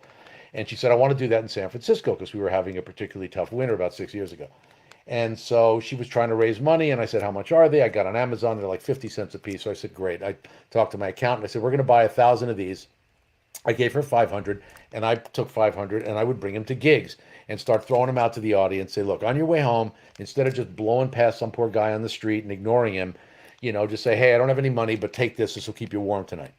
And she said, I want to do that in San Francisco because we were having a particularly tough winter about 6 years ago. And so she was trying to raise money. And I said, how much are they? I got on Amazon. They're like 50 cents a piece. So I said, great. I talked to my accountant. I said, we're going to buy 1,000 of these. I gave her 500 and I took 500 and I would bring them to gigs and start throwing them out to the audience. Say, look, on your way home, instead of just blowing past some poor guy on the street and ignoring him, just say, hey, I don't have any money, but take this. This will keep you warm tonight.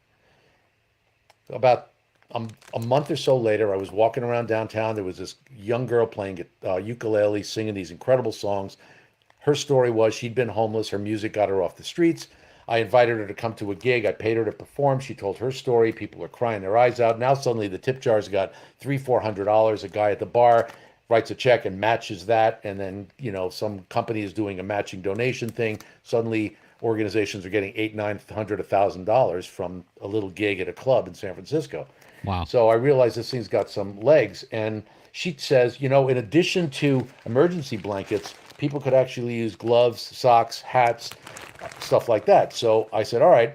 About a month or so later, I was walking around downtown. There was this young girl playing ukulele, singing these incredible songs. Her story was she'd been homeless. Her music got her off the streets. I invited her to come to a gig. I paid her to perform. She told her story. People are crying their eyes out. Now suddenly the tip jar's got $300-400. A guy at the bar writes a check and matches that. And then, some company is doing a matching donation thing. Suddenly organizations are getting $800, $900, $1,000 from a little gig at a club in San Francisco. Wow. So I realized this thing's got some legs. And she says, in addition to emergency blankets, people could actually use gloves, socks, hats, stuff like that. So I said, all right.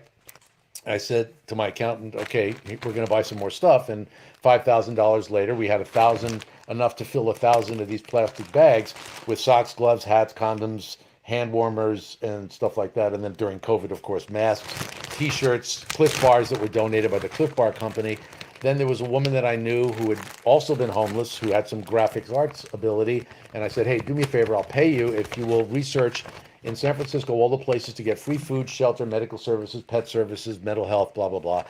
I said to my accountant, okay, we're going to buy some more stuff. And $5,000 later, we had 1,000, enough to fill 1,000 of these plastic bags with socks, gloves, hats, condoms, hand warmers, and stuff like that. And then during COVID, of course, masks, T-shirts, Cliff Bars that were donated by the Cliff Bar Company. Then there was a woman that I knew who had also been homeless, who had some graphics arts ability. And I said, hey, do me a favor. I'll pay you if you will research in San Francisco all the places to get free food, shelter, medical services, pet services, mental health, blah, blah, blah.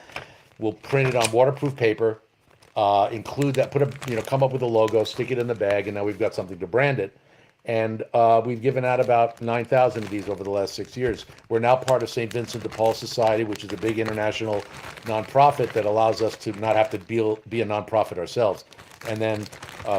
We'll print it on waterproof paper, include that, come up with a logo, stick it in the bag, and now we've got something to brand it. And we've given out about 9,000 of these over the last 6 years. We're now part of St. Vincent de Paul Society, which is a big international nonprofit that allows us to not have to be a nonprofit ourselves. And then,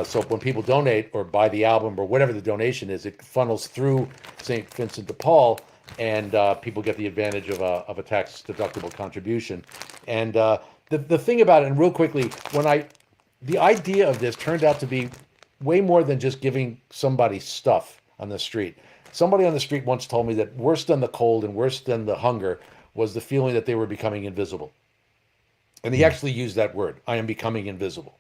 so when people donate or buy the album or whatever the donation is, it funnels through St. Vincent de Paul, and people get the advantage of a tax-deductible contribution. And the thing about it, and real quickly, the idea of this turned out to be way more than just giving somebody stuff on the street. Somebody on the street once told me that worse than the cold and worse than the hunger was the feeling that they were becoming invisible. And he actually used that word, I am becoming invisible,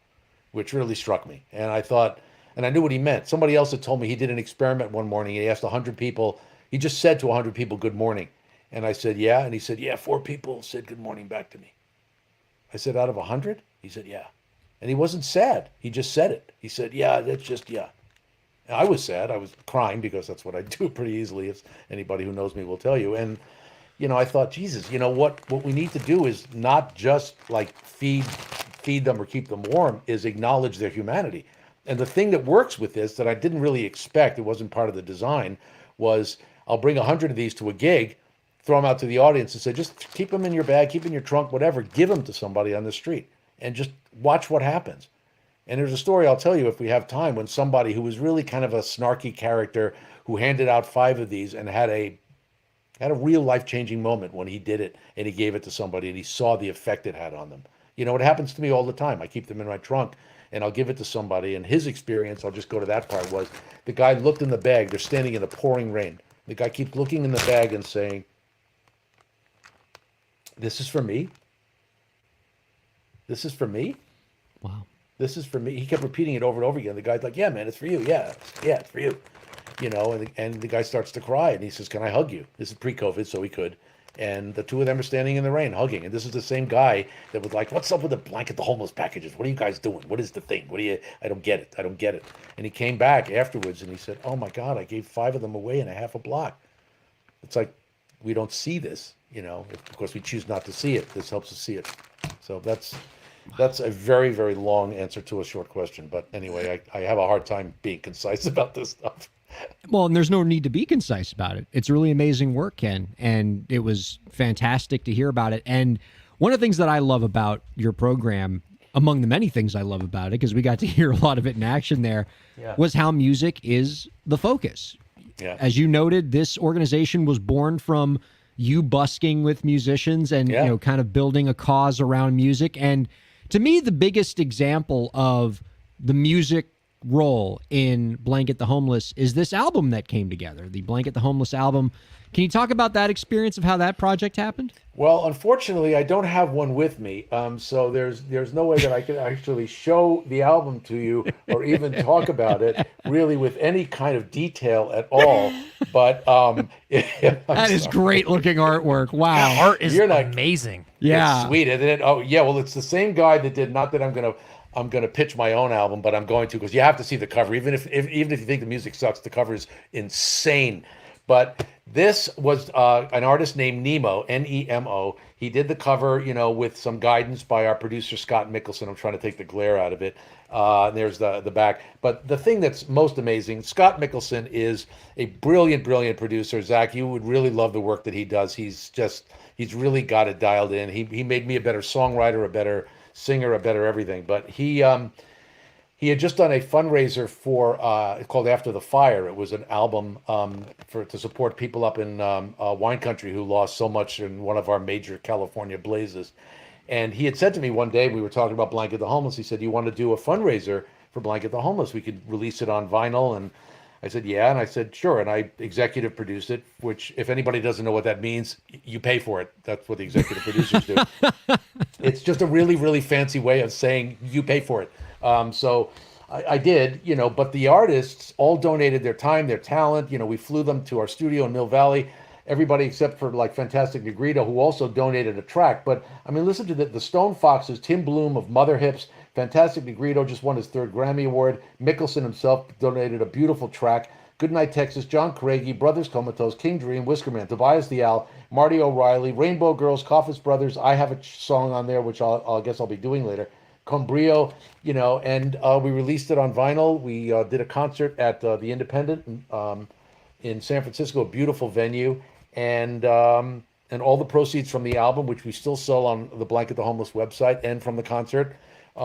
which really struck me. And I thought, and I knew what he meant. Somebody else had told me he did an experiment one morning. And he asked 100 people, he just said to 100 people, good morning. And I said, yeah. And he said, yeah, 4 people said good morning back to me. I said, out of 100? He said, yeah. And he wasn't sad. He just said it. He said, yeah, that's just, yeah. And I was sad. I was crying because that's what I do pretty easily, as anybody who knows me will tell you. And, I thought, Jesus, what we need to do is not just like feed them or keep them warm, is acknowledge their humanity. And the thing that works with this that I didn't really expect, it wasn't part of the design, was I'll bring 100 of these to a gig, throw them out to the audience and say, just keep them in your bag, keep them in your trunk, whatever, give them to somebody on the street and just watch what happens. And there's a story I'll tell you if we have time, when somebody who was really kind of a snarky character who handed out 5 of these and had a real life-changing moment when he did it and he gave it to somebody and he saw the effect it had on them. It happens to me all the time. I keep them in my trunk and I'll give it to somebody. And his experience, I'll just go to that part, was the guy looked in the bag. They're standing in the pouring rain. The guy keeps looking in the bag and saying, this is for me? This is for me? Wow. This is for me. He kept repeating it over and over again. The guy's like, yeah, man, it's for you. Yeah, it's for you. And the guy starts to cry and he says, can I hug you? This is pre-COVID, so he could. And the two of them are standing in the rain hugging. And this is the same guy that was like, what's up with the blanket, the homeless packages? What are you guys doing? What is the thing? I don't get it. I don't get it. And he came back afterwards and he said, oh my God, I gave 5 of them away in a half a block. It's like, we don't see this, of course we choose not to see it. This helps us see it. So that's a very, very long answer to a short question. But anyway, I have a hard time being concise about this stuff. Well, and there's no need to be concise about it. It's really amazing work, Ken, and it was fantastic to hear about it. And one of the things that I love about your program, among the many things I love about it, because we got to hear a lot of it in action there, was how music is the focus. Yeah. As you noted, this organization was born from you busking with musicians and kind of building a cause around music. And to me, the biggest example of the music role in Blanket the Homeless is this album that came together, the Blanket the Homeless album. Can you talk about that experience of how that project happened? Well, unfortunately, I don't have one with me, so there's no way that I can actually show the album to you or even talk about it really with any kind of detail at all. But that is great looking artwork. Wow, that art is amazing. Yeah, it's sweet, isn't it? Oh yeah, well, it's the same guy that did. Not that I'm gonna pitch my own album, but I'm going to, because you have to see the cover. Even if you think the music sucks, the cover is insane. But this was an artist named Nemo, Nemo. He did the cover, with some guidance by our producer, Scott Mickelson. I'm trying to take the glare out of it. There's the back. But the thing that's most amazing, Scott Mickelson is a brilliant, brilliant producer. Zach, you would really love the work that he does. He's really got it dialed in. He made me a better songwriter, a better singer, a better everything. But he had just done a fundraiser for called After the Fire. It was an album to support people up in wine country who lost so much in one of our major California blazes. And he had said to me one day, we were talking about Blanket the Homeless, he said, you want to do a fundraiser for Blanket the Homeless? We could release it on vinyl. And I said, yeah. And I said, sure. And I executive produced it, which, if anybody doesn't know what that means, you pay for it. That's what the executive producers do. It's just a really, really fancy way of saying you pay for it. So I did, but the artists all donated their time, their talent. We flew them to our studio in Mill Valley, everybody except for like Fantastic Negrito, who also donated a track. But I mean, listen to the Stone Foxes, Tim Bloom of Mother Hips, Fantastic Negrito just won his 3rd Grammy Award. Mickelson himself donated a beautiful track. Goodnight Texas, John Craigie, Brothers Comatose, King Dream, Whiskerman, Tobias the Owl, Marty O'Reilly, Rainbow Girls, Coffins Brothers. I have a song on there, which I guess I'll be doing later. Combrio, and we released it on vinyl. We did a concert at the Independent in San Francisco, a beautiful venue, and all the proceeds from the album, which we still sell on the Blanket the Homeless website, and from the concert,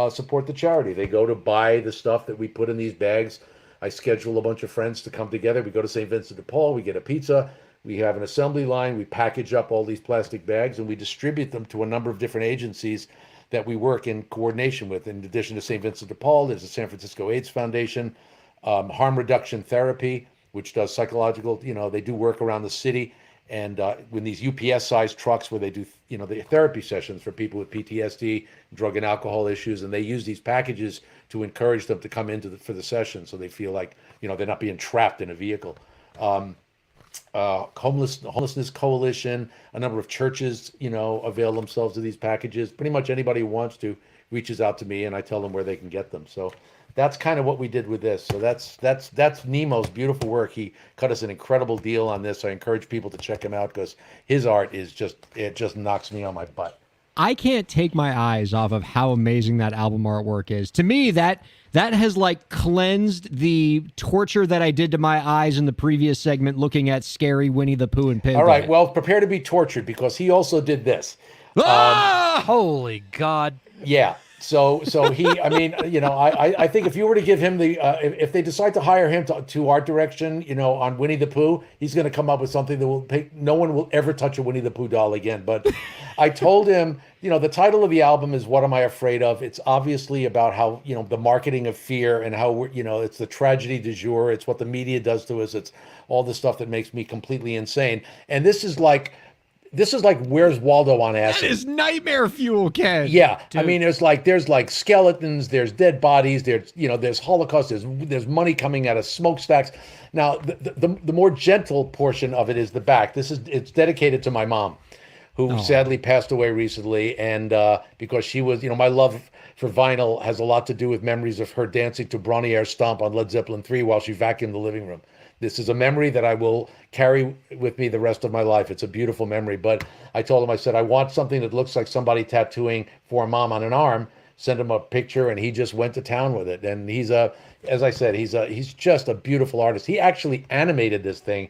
support the charity. They go to buy the stuff that we put in these bags. I schedule a bunch of friends to come together. We go to St. Vincent de Paul. We get a pizza. We have an assembly line. We package up all these plastic bags and we distribute them to a number of different agencies that we work in coordination with. In addition to St. Vincent de Paul, there's the San Francisco AIDS Foundation, Harm Reduction Therapy, which does psychological, they do work around the city. And when these UPS-sized trucks where they do, the therapy sessions for people with PTSD, drug and alcohol issues, and they use these packages to encourage them to come for the session so they feel like, they're not being trapped in a vehicle. Homelessness Coalition, a number of churches, avail themselves of these packages. Pretty much anybody who wants to reaches out to me and I tell them where they can get them. So that's kind of what we did with this. So that's Nemo's beautiful work. He cut us an incredible deal on this. I encourage people to check him out because his art is just knocks me on my butt. I can't take my eyes off of how amazing that album artwork is. To me, that has like cleansed the torture that I did to my eyes in the previous segment looking at scary Winnie the Pooh and Pig. All right, well, prepare to be tortured because he also did this. Holy God. Yeah. So he, I think if you were to give him if they decide to hire him to art direction, on Winnie the Pooh, he's going to come up with something that will no one will ever touch a Winnie the Pooh doll again. But I told him, the title of the album is What Am I Afraid Of? It's obviously about how, the marketing of fear and how it's the tragedy du jour. It's what the media does to us. It's all the stuff that makes me completely insane. And this is like Where's Waldo on acid? That is nightmare fuel, Ken. Yeah, dude. I mean, there's like skeletons, there's dead bodies, there's Holocaust, there's money coming out of smokestacks. Now, the more gentle portion of it is the back. It's dedicated to my mom, who sadly passed away recently, and because she was, my love for vinyl has a lot to do with memories of her dancing to Bronny Air Stomp on Led Zeppelin 3 while she vacuumed the living room. This is a memory that I will carry with me the rest of my life. It's a beautiful memory. But I told him, I said, I want something that looks like somebody tattooing for Mom on an arm. Send him a picture, and he just went to town with it. And he's just a beautiful artist. He actually animated this thing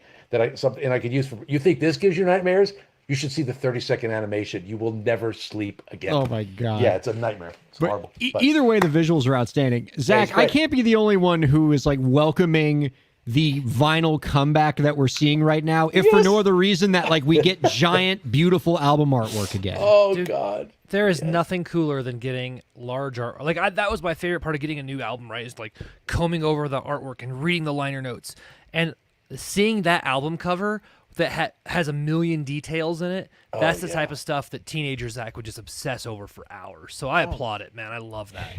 something I could use for. You think this gives you nightmares? You should see the 30-second animation. You will never sleep again. Oh my God. Yeah, it's a nightmare. It's horrible. Either way, the visuals are outstanding. Zach, I can't be the only one who is like welcoming the vinyl comeback that we're seeing right now, if for no other reason that like we get giant, beautiful album artwork again. Oh, dude, God. There is nothing cooler than getting large art. Like that was my favorite part of getting a new album, right? Is like combing over the artwork and reading the liner notes and seeing that album cover that has a million details in it. That's the type of stuff that teenager Zach would just obsess over for hours. So I applaud it, man. I love that.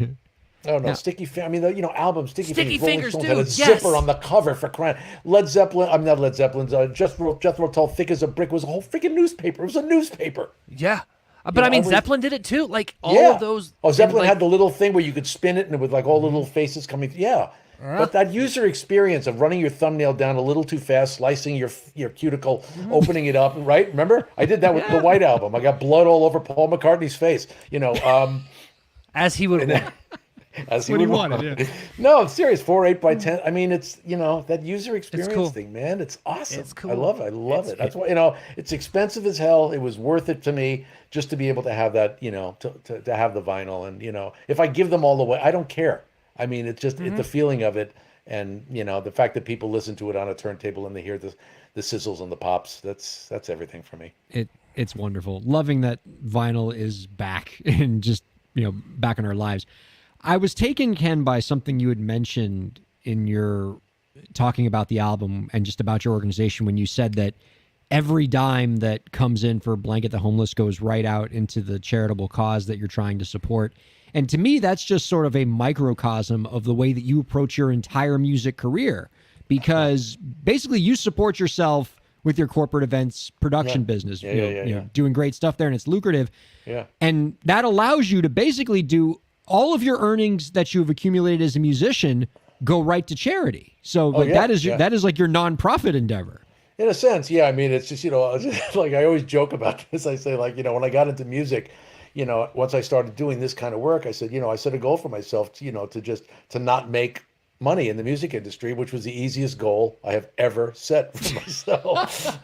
Oh no, Sticky Fingers. I mean, albums, Sticky Fingers, dude. Had a zipper on the cover for crying. Led Zeppelin. I'm not Led Zeppelin's. Jethro Tull, Thick as a Brick was a whole freaking newspaper. It was a newspaper. Yeah, but I mean, Zeppelin did it too. Like all of those. Oh, Zeppelin had the little thing where you could spin it, and it with like all the little faces coming. Yeah. But that user experience of running your thumbnail down a little too fast, slicing your cuticle, opening it up, right? Remember? I did that with the White Album. I got blood all over Paul McCartney's face. As he would want. As he what he would wanted. Yeah. No, I'm serious. 4:8x10. I mean, it's that user experience cool. thing, man. It's awesome. It's cool. I love it. That's why it's expensive as hell. It was worth it to me just to be able to have that. To have the vinyl, and if I give them all away, I don't care. I mean, it's just it's the feeling of it, and the fact that people listen to it on a turntable and they hear the sizzles and the pops. That's everything for me. It's wonderful. Loving that vinyl is back and just back in our lives. I was taken, Ken, by something you had mentioned in your talking about the album and just about your organization when you said that every dime that comes in for Blanket the Homeless goes right out into the charitable cause that you're trying to support. And to me, that's just sort of a microcosm of the way that you approach your entire music career, because basically you support yourself with your corporate events production business, doing great stuff there, and it's lucrative. Yeah. And that allows you to basically do all of your earnings that you've accumulated as a musician go right to charity. So that is like your nonprofit endeavor. In a sense, yeah. I mean, it's just, like I always joke about this. I say, like, when I got into music, once I started doing this kind of work, I said, I set a goal for myself, to not make money in the music industry, which was the easiest goal I have ever set for myself.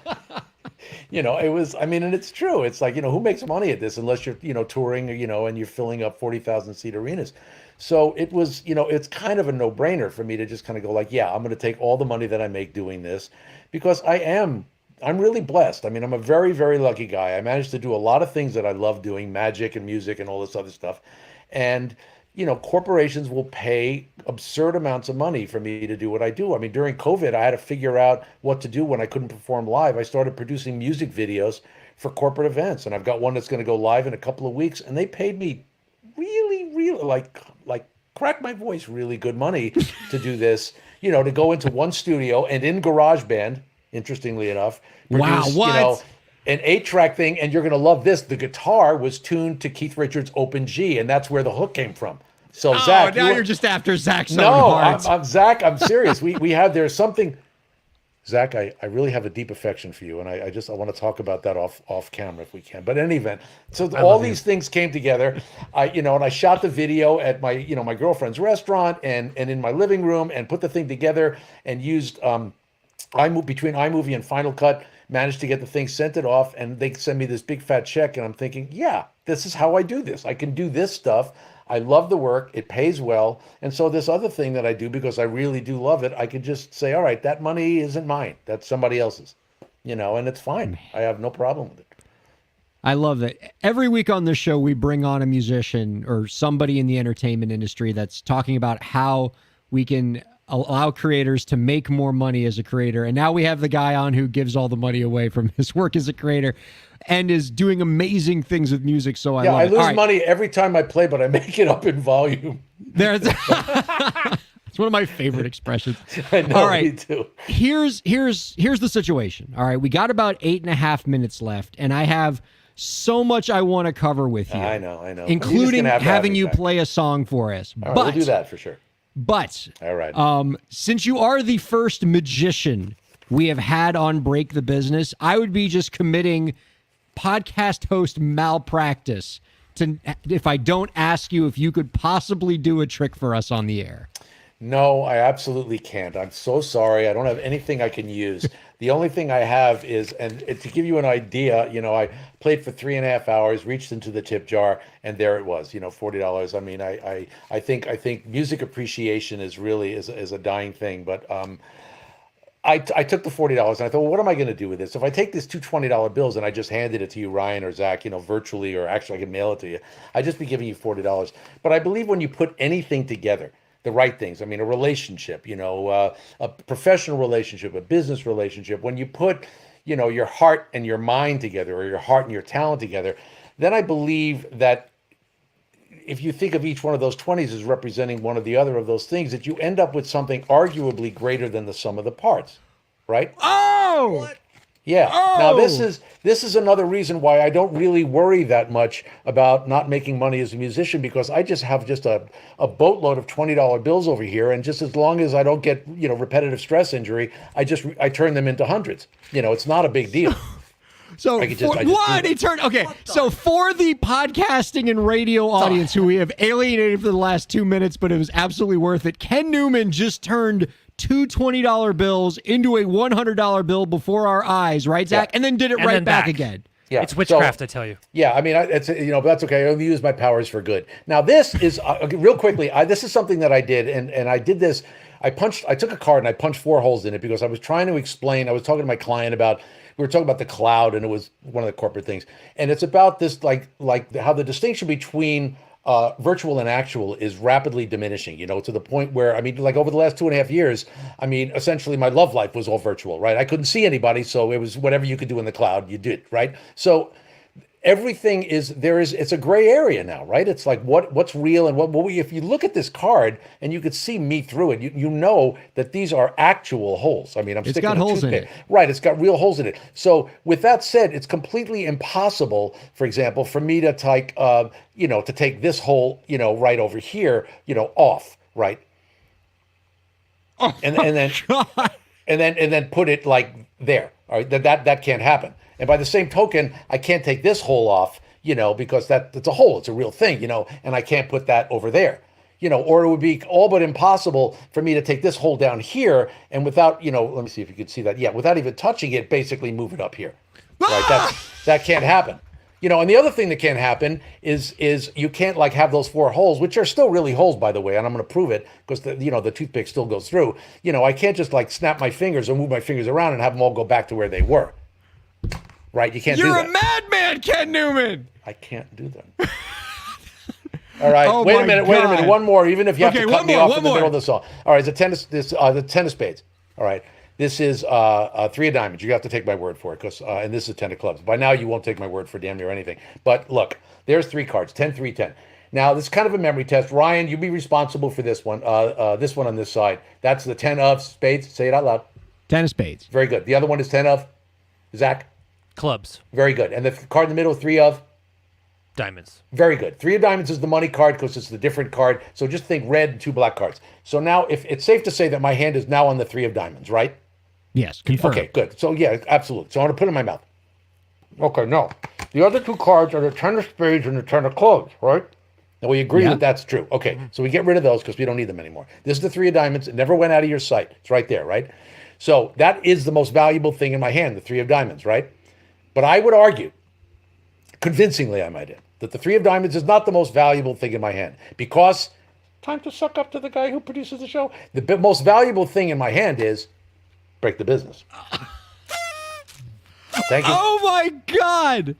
It was, I mean, and it's true. It's like, who makes money at this unless you're, touring, and you're filling up 40,000 seat arenas. So it was, it's kind of a no-brainer for me to just kind of go like, yeah, I'm going to take all the money that I make doing this because I'm really blessed. I mean, I'm a very, very lucky guy. I managed to do a lot of things that I love doing, magic and music and all this other stuff. And, corporations will pay absurd amounts of money for me to do what I do. I mean, during COVID, I had to figure out what to do when I couldn't perform live. I started producing music videos for corporate events, and I've got one that's going to go live in a couple of weeks, and they paid me really, really like crack my voice, really good money to do this, to go into one studio and in GarageBand, interestingly enough, Wow, produce, what? an 8-track thing, and you're going to love this. The guitar was tuned to Keith Richards' Open G, and that's where the hook came from. So Zach, now you're just after Zach so no, hard. I'm Zach. I'm serious. There's something. Zach, I really have a deep affection for you, and I want to talk about that off camera if we can. But in any event, so all these things came together. And I shot the video at my my girlfriend's restaurant and in my living room and put the thing together and used between iMovie and Final Cut, managed to get the thing, sent it off, and they send me this big fat check, and I'm thinking, yeah, this is how I do this. I can do this stuff. I love the work. It pays well. And so this other thing that I do, because I really do love it, I could just say, all right, that money isn't mine. That's somebody else's, and it's fine. I have no problem with it. I love that. Every week on this show, we bring on a musician or somebody in the entertainment industry that's talking about how we can allow creators to make more money as a creator. And now we have the guy on who gives all the money away from his work as a creator and is doing amazing things with music. So I love I it. lose money every time I play, but I make it up in volume. There's it's one of my favorite expressions. I know, all right. me too. Here's the situation. All right. We got about 8.5 minutes left, and I have so much I want to cover with you. I know. You're just Including gonna have to have having me you back. play a song for us. All right, but we'll do that for sure. But All right. since you are the first magician we have had on Break the Business, I would be just committing podcast host malpractice to if I don't ask you if you could possibly do a trick for us on the air. No, I absolutely can't. I'm so sorry. I don't have anything I can use. The only thing I have is, to give you an idea, I played for 3.5 hours, reached into the tip jar, and there it was, $40. I mean, I think music appreciation is really is a dying thing, but I took the $40 and I thought, well, what am I going to do with this? If I take these two $20 bills and I just handed it to you, Ryan or Zach, virtually, or actually I can mail it to you, I'd just be giving you $40. But I believe when you put anything together, the right things, I mean, a relationship, a professional relationship, a business relationship, when you put, your heart and your mind together, or your heart and your talent together, then I believe that if you think of each one of those 20s as representing one or the other of those things, that you end up with something arguably greater than the sum of the parts, right? Oh! Yeah. Oh! Now this is another reason why I don't really worry that much about not making money as a musician, because I just have just a boatload of $20 bills over here, and just as long as I don't get repetitive stress injury, I turn them into hundreds. It's not a big deal. So So for the podcasting and radio audience who we have alienated for the last 2 minutes, but it was absolutely worth it, Ken Newman just turned two $20 bills into a $100 bill before our eyes, right, Zach? Yeah. And then did it And right then back back. again. Yeah. It's witchcraft, I tell you. Yeah, I mean, it's but that's okay. I only use my powers for good. Now, this is real quickly. This is something that I did, and I did this. I took a card and I punched 4 holes in it because I was trying to explain. I was talking to my client about. We were talking about the cloud, and it was one of the corporate things. And it's about this, like how the distinction between virtual and actual is rapidly diminishing, to the point where, I mean, like over the last 2.5 years, I mean, essentially my love life was all virtual, right? I couldn't see anybody, so it was whatever you could do in the cloud, you did, right? So everything it's a gray area now, right? It's like what's real and if you look at this card and you could see me through it, you know that these are actual holes. I mean, It's got holes in it. Right, it's got real holes in it. So with that said, it's completely impossible, for example, for me to take this hole, right over here, off, right? And then put it like there. All right, that can't happen. And by the same token, I can't take this hole off, because that's a hole. It's a real thing, and I can't put that over there, or it would be all but impossible for me to take this hole down here and without, let me see if you could see that. Yeah, without even touching it, basically move it up here. Right? That can't happen. And the other thing that can't happen is you can't like have those 4 holes, which are still really holes, by the way, and I'm going to prove it because the toothpick still goes through. I can't just like snap my fingers or move my fingers around and have them all go back to where they were. Right? You can't do that. You're a madman, Ken Newman. I can't do that. All right. Oh wait my a minute. God. One more, even if you have Okay, to cut one me more, off one in the more. middle of the song. All right, the 10 of spades. All right. This is 3 of diamonds. You have to take my word for it, and this is 10 of clubs. By now, you won't take my word for damn near anything. But look, there's 3 cards: 10, 3, 10. Now, this is kind of a memory test. Ryan, you be responsible for this one. This one on this side. That's the 10 of spades. Say it out loud. 10 of spades. Very good. The other one is 10 of Zach. Clubs. Very good. And the card in the middle, 3 of. Diamonds. Very good. 3 of diamonds is the money card because it's the different card. So just think red and 2 black cards. So now, if it's safe to say that my hand is now on the 3 of diamonds, right? Yes, confirm. Okay, good. So yeah, absolutely. So I'm going to put it in my mouth. Okay, no. The other 2 cards are the 10 of spades and the 10 of clubs, right? And we agree that that's true. Okay, so we get rid of those because we don't need them anymore. This is the 3 of diamonds. It never went out of your sight. It's right there, right? So that is the most valuable thing in my hand, the 3 of diamonds, right? But I would argue, convincingly I might add, that the 3 of diamonds is not the most valuable thing in my hand because, time to suck up to the guy who produces the show, the most valuable thing in my hand is break the business. Thank you. Oh my God!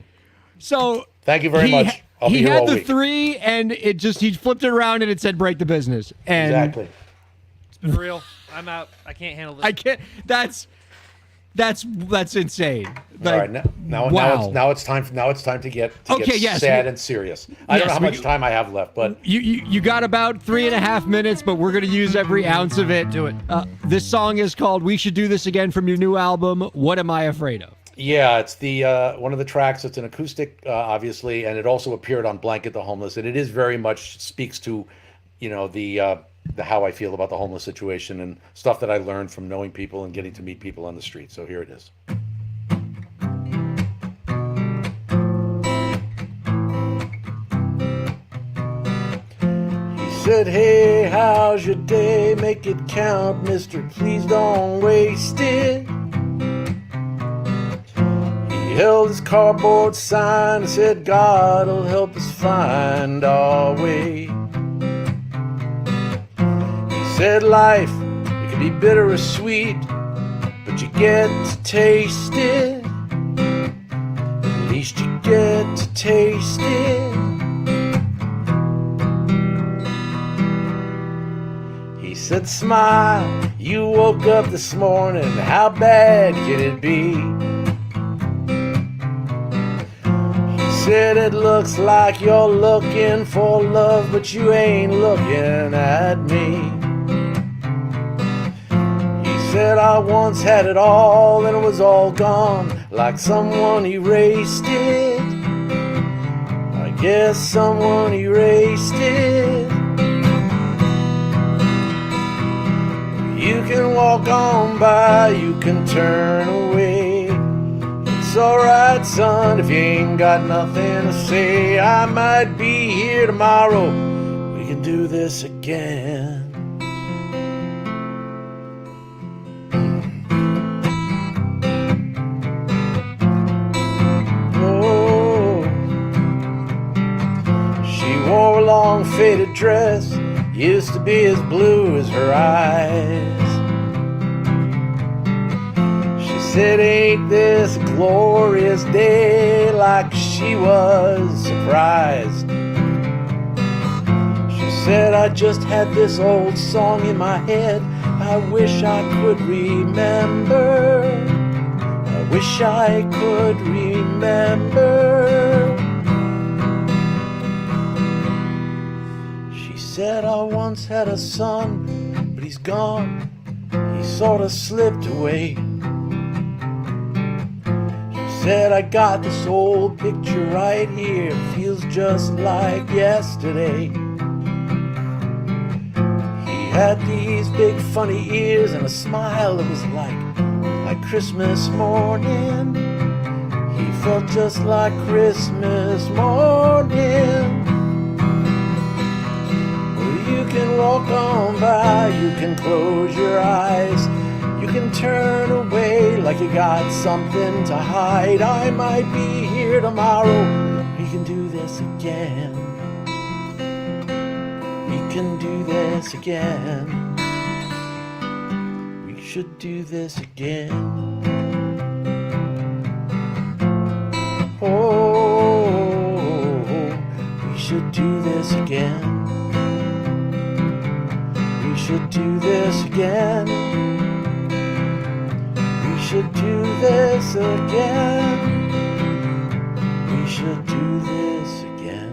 So Thank you very much. I'll be he here had all the week. 3, and he flipped it around, and it said "break the business." And Exactly. It's been real. I'm out. I can't handle this. I can't. That's insane. All Like, right, now wow. it's time to get Okay, yes, sad and serious. I don't know how much we- time I have left, but You got about 3.5 minutes, but we're gonna use every ounce of it. Do it. This song is called "We Should Do This Again" from your new album. What am I afraid of? yeah, it's the one of the tracks. It's an acoustic, obviously, and it also appeared on Blanket the Homeless, and it is very much speaks to, the how I feel about the homeless situation and stuff that I learned from knowing people and getting to meet people on the street. So here it is. He said, "Hey, how's your day? Make it count, mister. Please don't waste it." He held his cardboard sign and said, "God'll help us find our way." He said, "Life, it can be bitter or sweet, but you get to taste it. At least you get to taste it." He said, "Smile, you woke up this morning, how bad can it be?" He said, "It looks like you're looking for love, but you ain't looking at me." He said, "I once had it all, then it was all gone, like someone erased it. I guess someone erased it." You can walk on by, you can turn away. It's alright, son, if you ain't got nothing to say. I might be here tomorrow, we can do this again. Oh, she wore a long faded dress, used to be as blue as her eyes. She said, "Ain't this a glorious day?" Like she was surprised. She said, "I just had this old song in my head. I wish I could remember. I wish I could remember." She said, "I once had a son, but he's gone. He sort of slipped away." She said, "I got this old picture right here. Feels just like yesterday. He had these big funny ears and a smile that was like Christmas morning. He felt just like Christmas morning." You can walk on by, you can close your eyes, you can turn away like you got something to hide. I might be here tomorrow. We can do this again. We can do this again. We should do this again. Oh, we should do this again. We should do this again. We should do this again. We should do this again.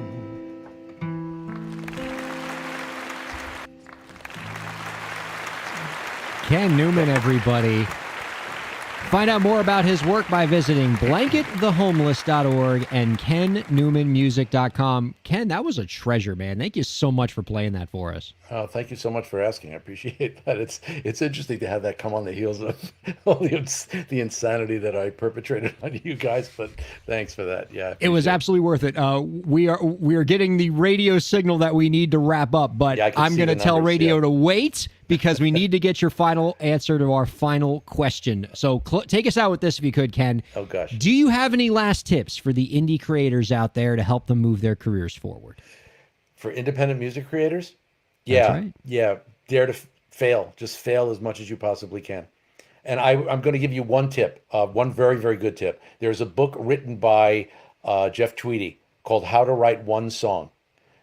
Ken Newman, everybody. Find out more about his work by visiting blanketthehomeless.org and kennewmanmusic.com. Ken, that was a treasure, man. Thank you so much for playing that for us. Oh, thank you so much for asking. I appreciate that. It's interesting to have that come on the heels of all the insanity that I perpetrated on you guys. But thanks for that. Yeah, It was absolutely worth it. We are getting the radio signal that we need to wrap up, but Yeah, I can I'm see going to the tell numbers, radio yeah. to wait because we need to get your final answer to our final question. So take us out with this if you could, Ken. Oh, gosh. Do you have any last tips for the indie creators out there to help them move their careers forward? For independent music creators. Yeah, right. yeah. Dare to fail. Just fail as much as you possibly can. And I'm going to give you one tip, one very, very good tip. There's a book written by Jeff Tweedy called How to Write One Song.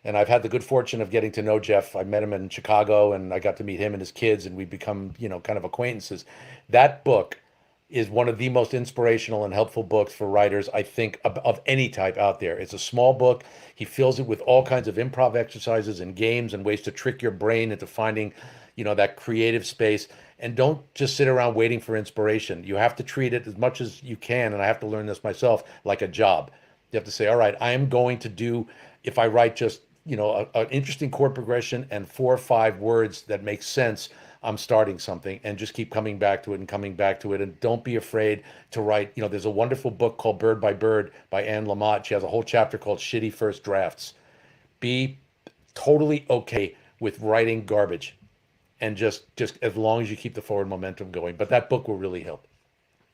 And I've had the good fortune of getting to know Jeff. I met him in Chicago, and I got to meet him and his kids, and we've become, kind of acquaintances. That book is one of the most inspirational and helpful books for writers, I think, of any type out there. It's a small book. He fills it with all kinds of improv exercises and games and ways to trick your brain into finding, that creative space. And don't just sit around waiting for inspiration. You have to treat it as much as you can, and I have to learn this myself, like a job. You have to say, all right, I am going to do, if I write just, an interesting chord progression and 4 or 5 words that make sense, I'm starting something, and just keep coming back to it and coming back to it. And don't be afraid to write. There's a wonderful book called Bird by Anne Lamott. She has a whole chapter called Shitty First Drafts. Be totally okay with writing garbage, and just as long as you keep the forward momentum going. But that book will really help.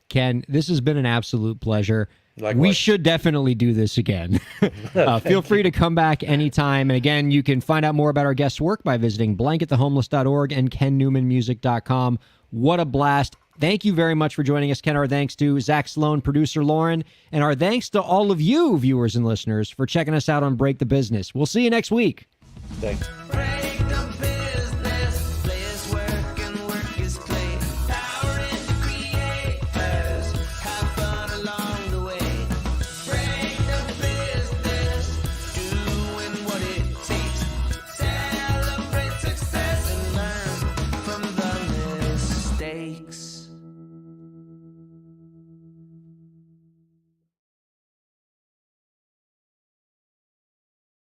Ken, this has been an absolute pleasure. Likewise. We should definitely do this again. Feel free to come back anytime. And again, you can find out more about our guest's work by visiting blanketthehomeless.org and kennewmanmusic.com. What a blast. Thank you very much for joining us, Ken. Our thanks to Zach Sloan, producer Lauren, and our thanks to all of you, viewers and listeners, for checking us out on Break the Business. We'll see you next week. Thanks. Break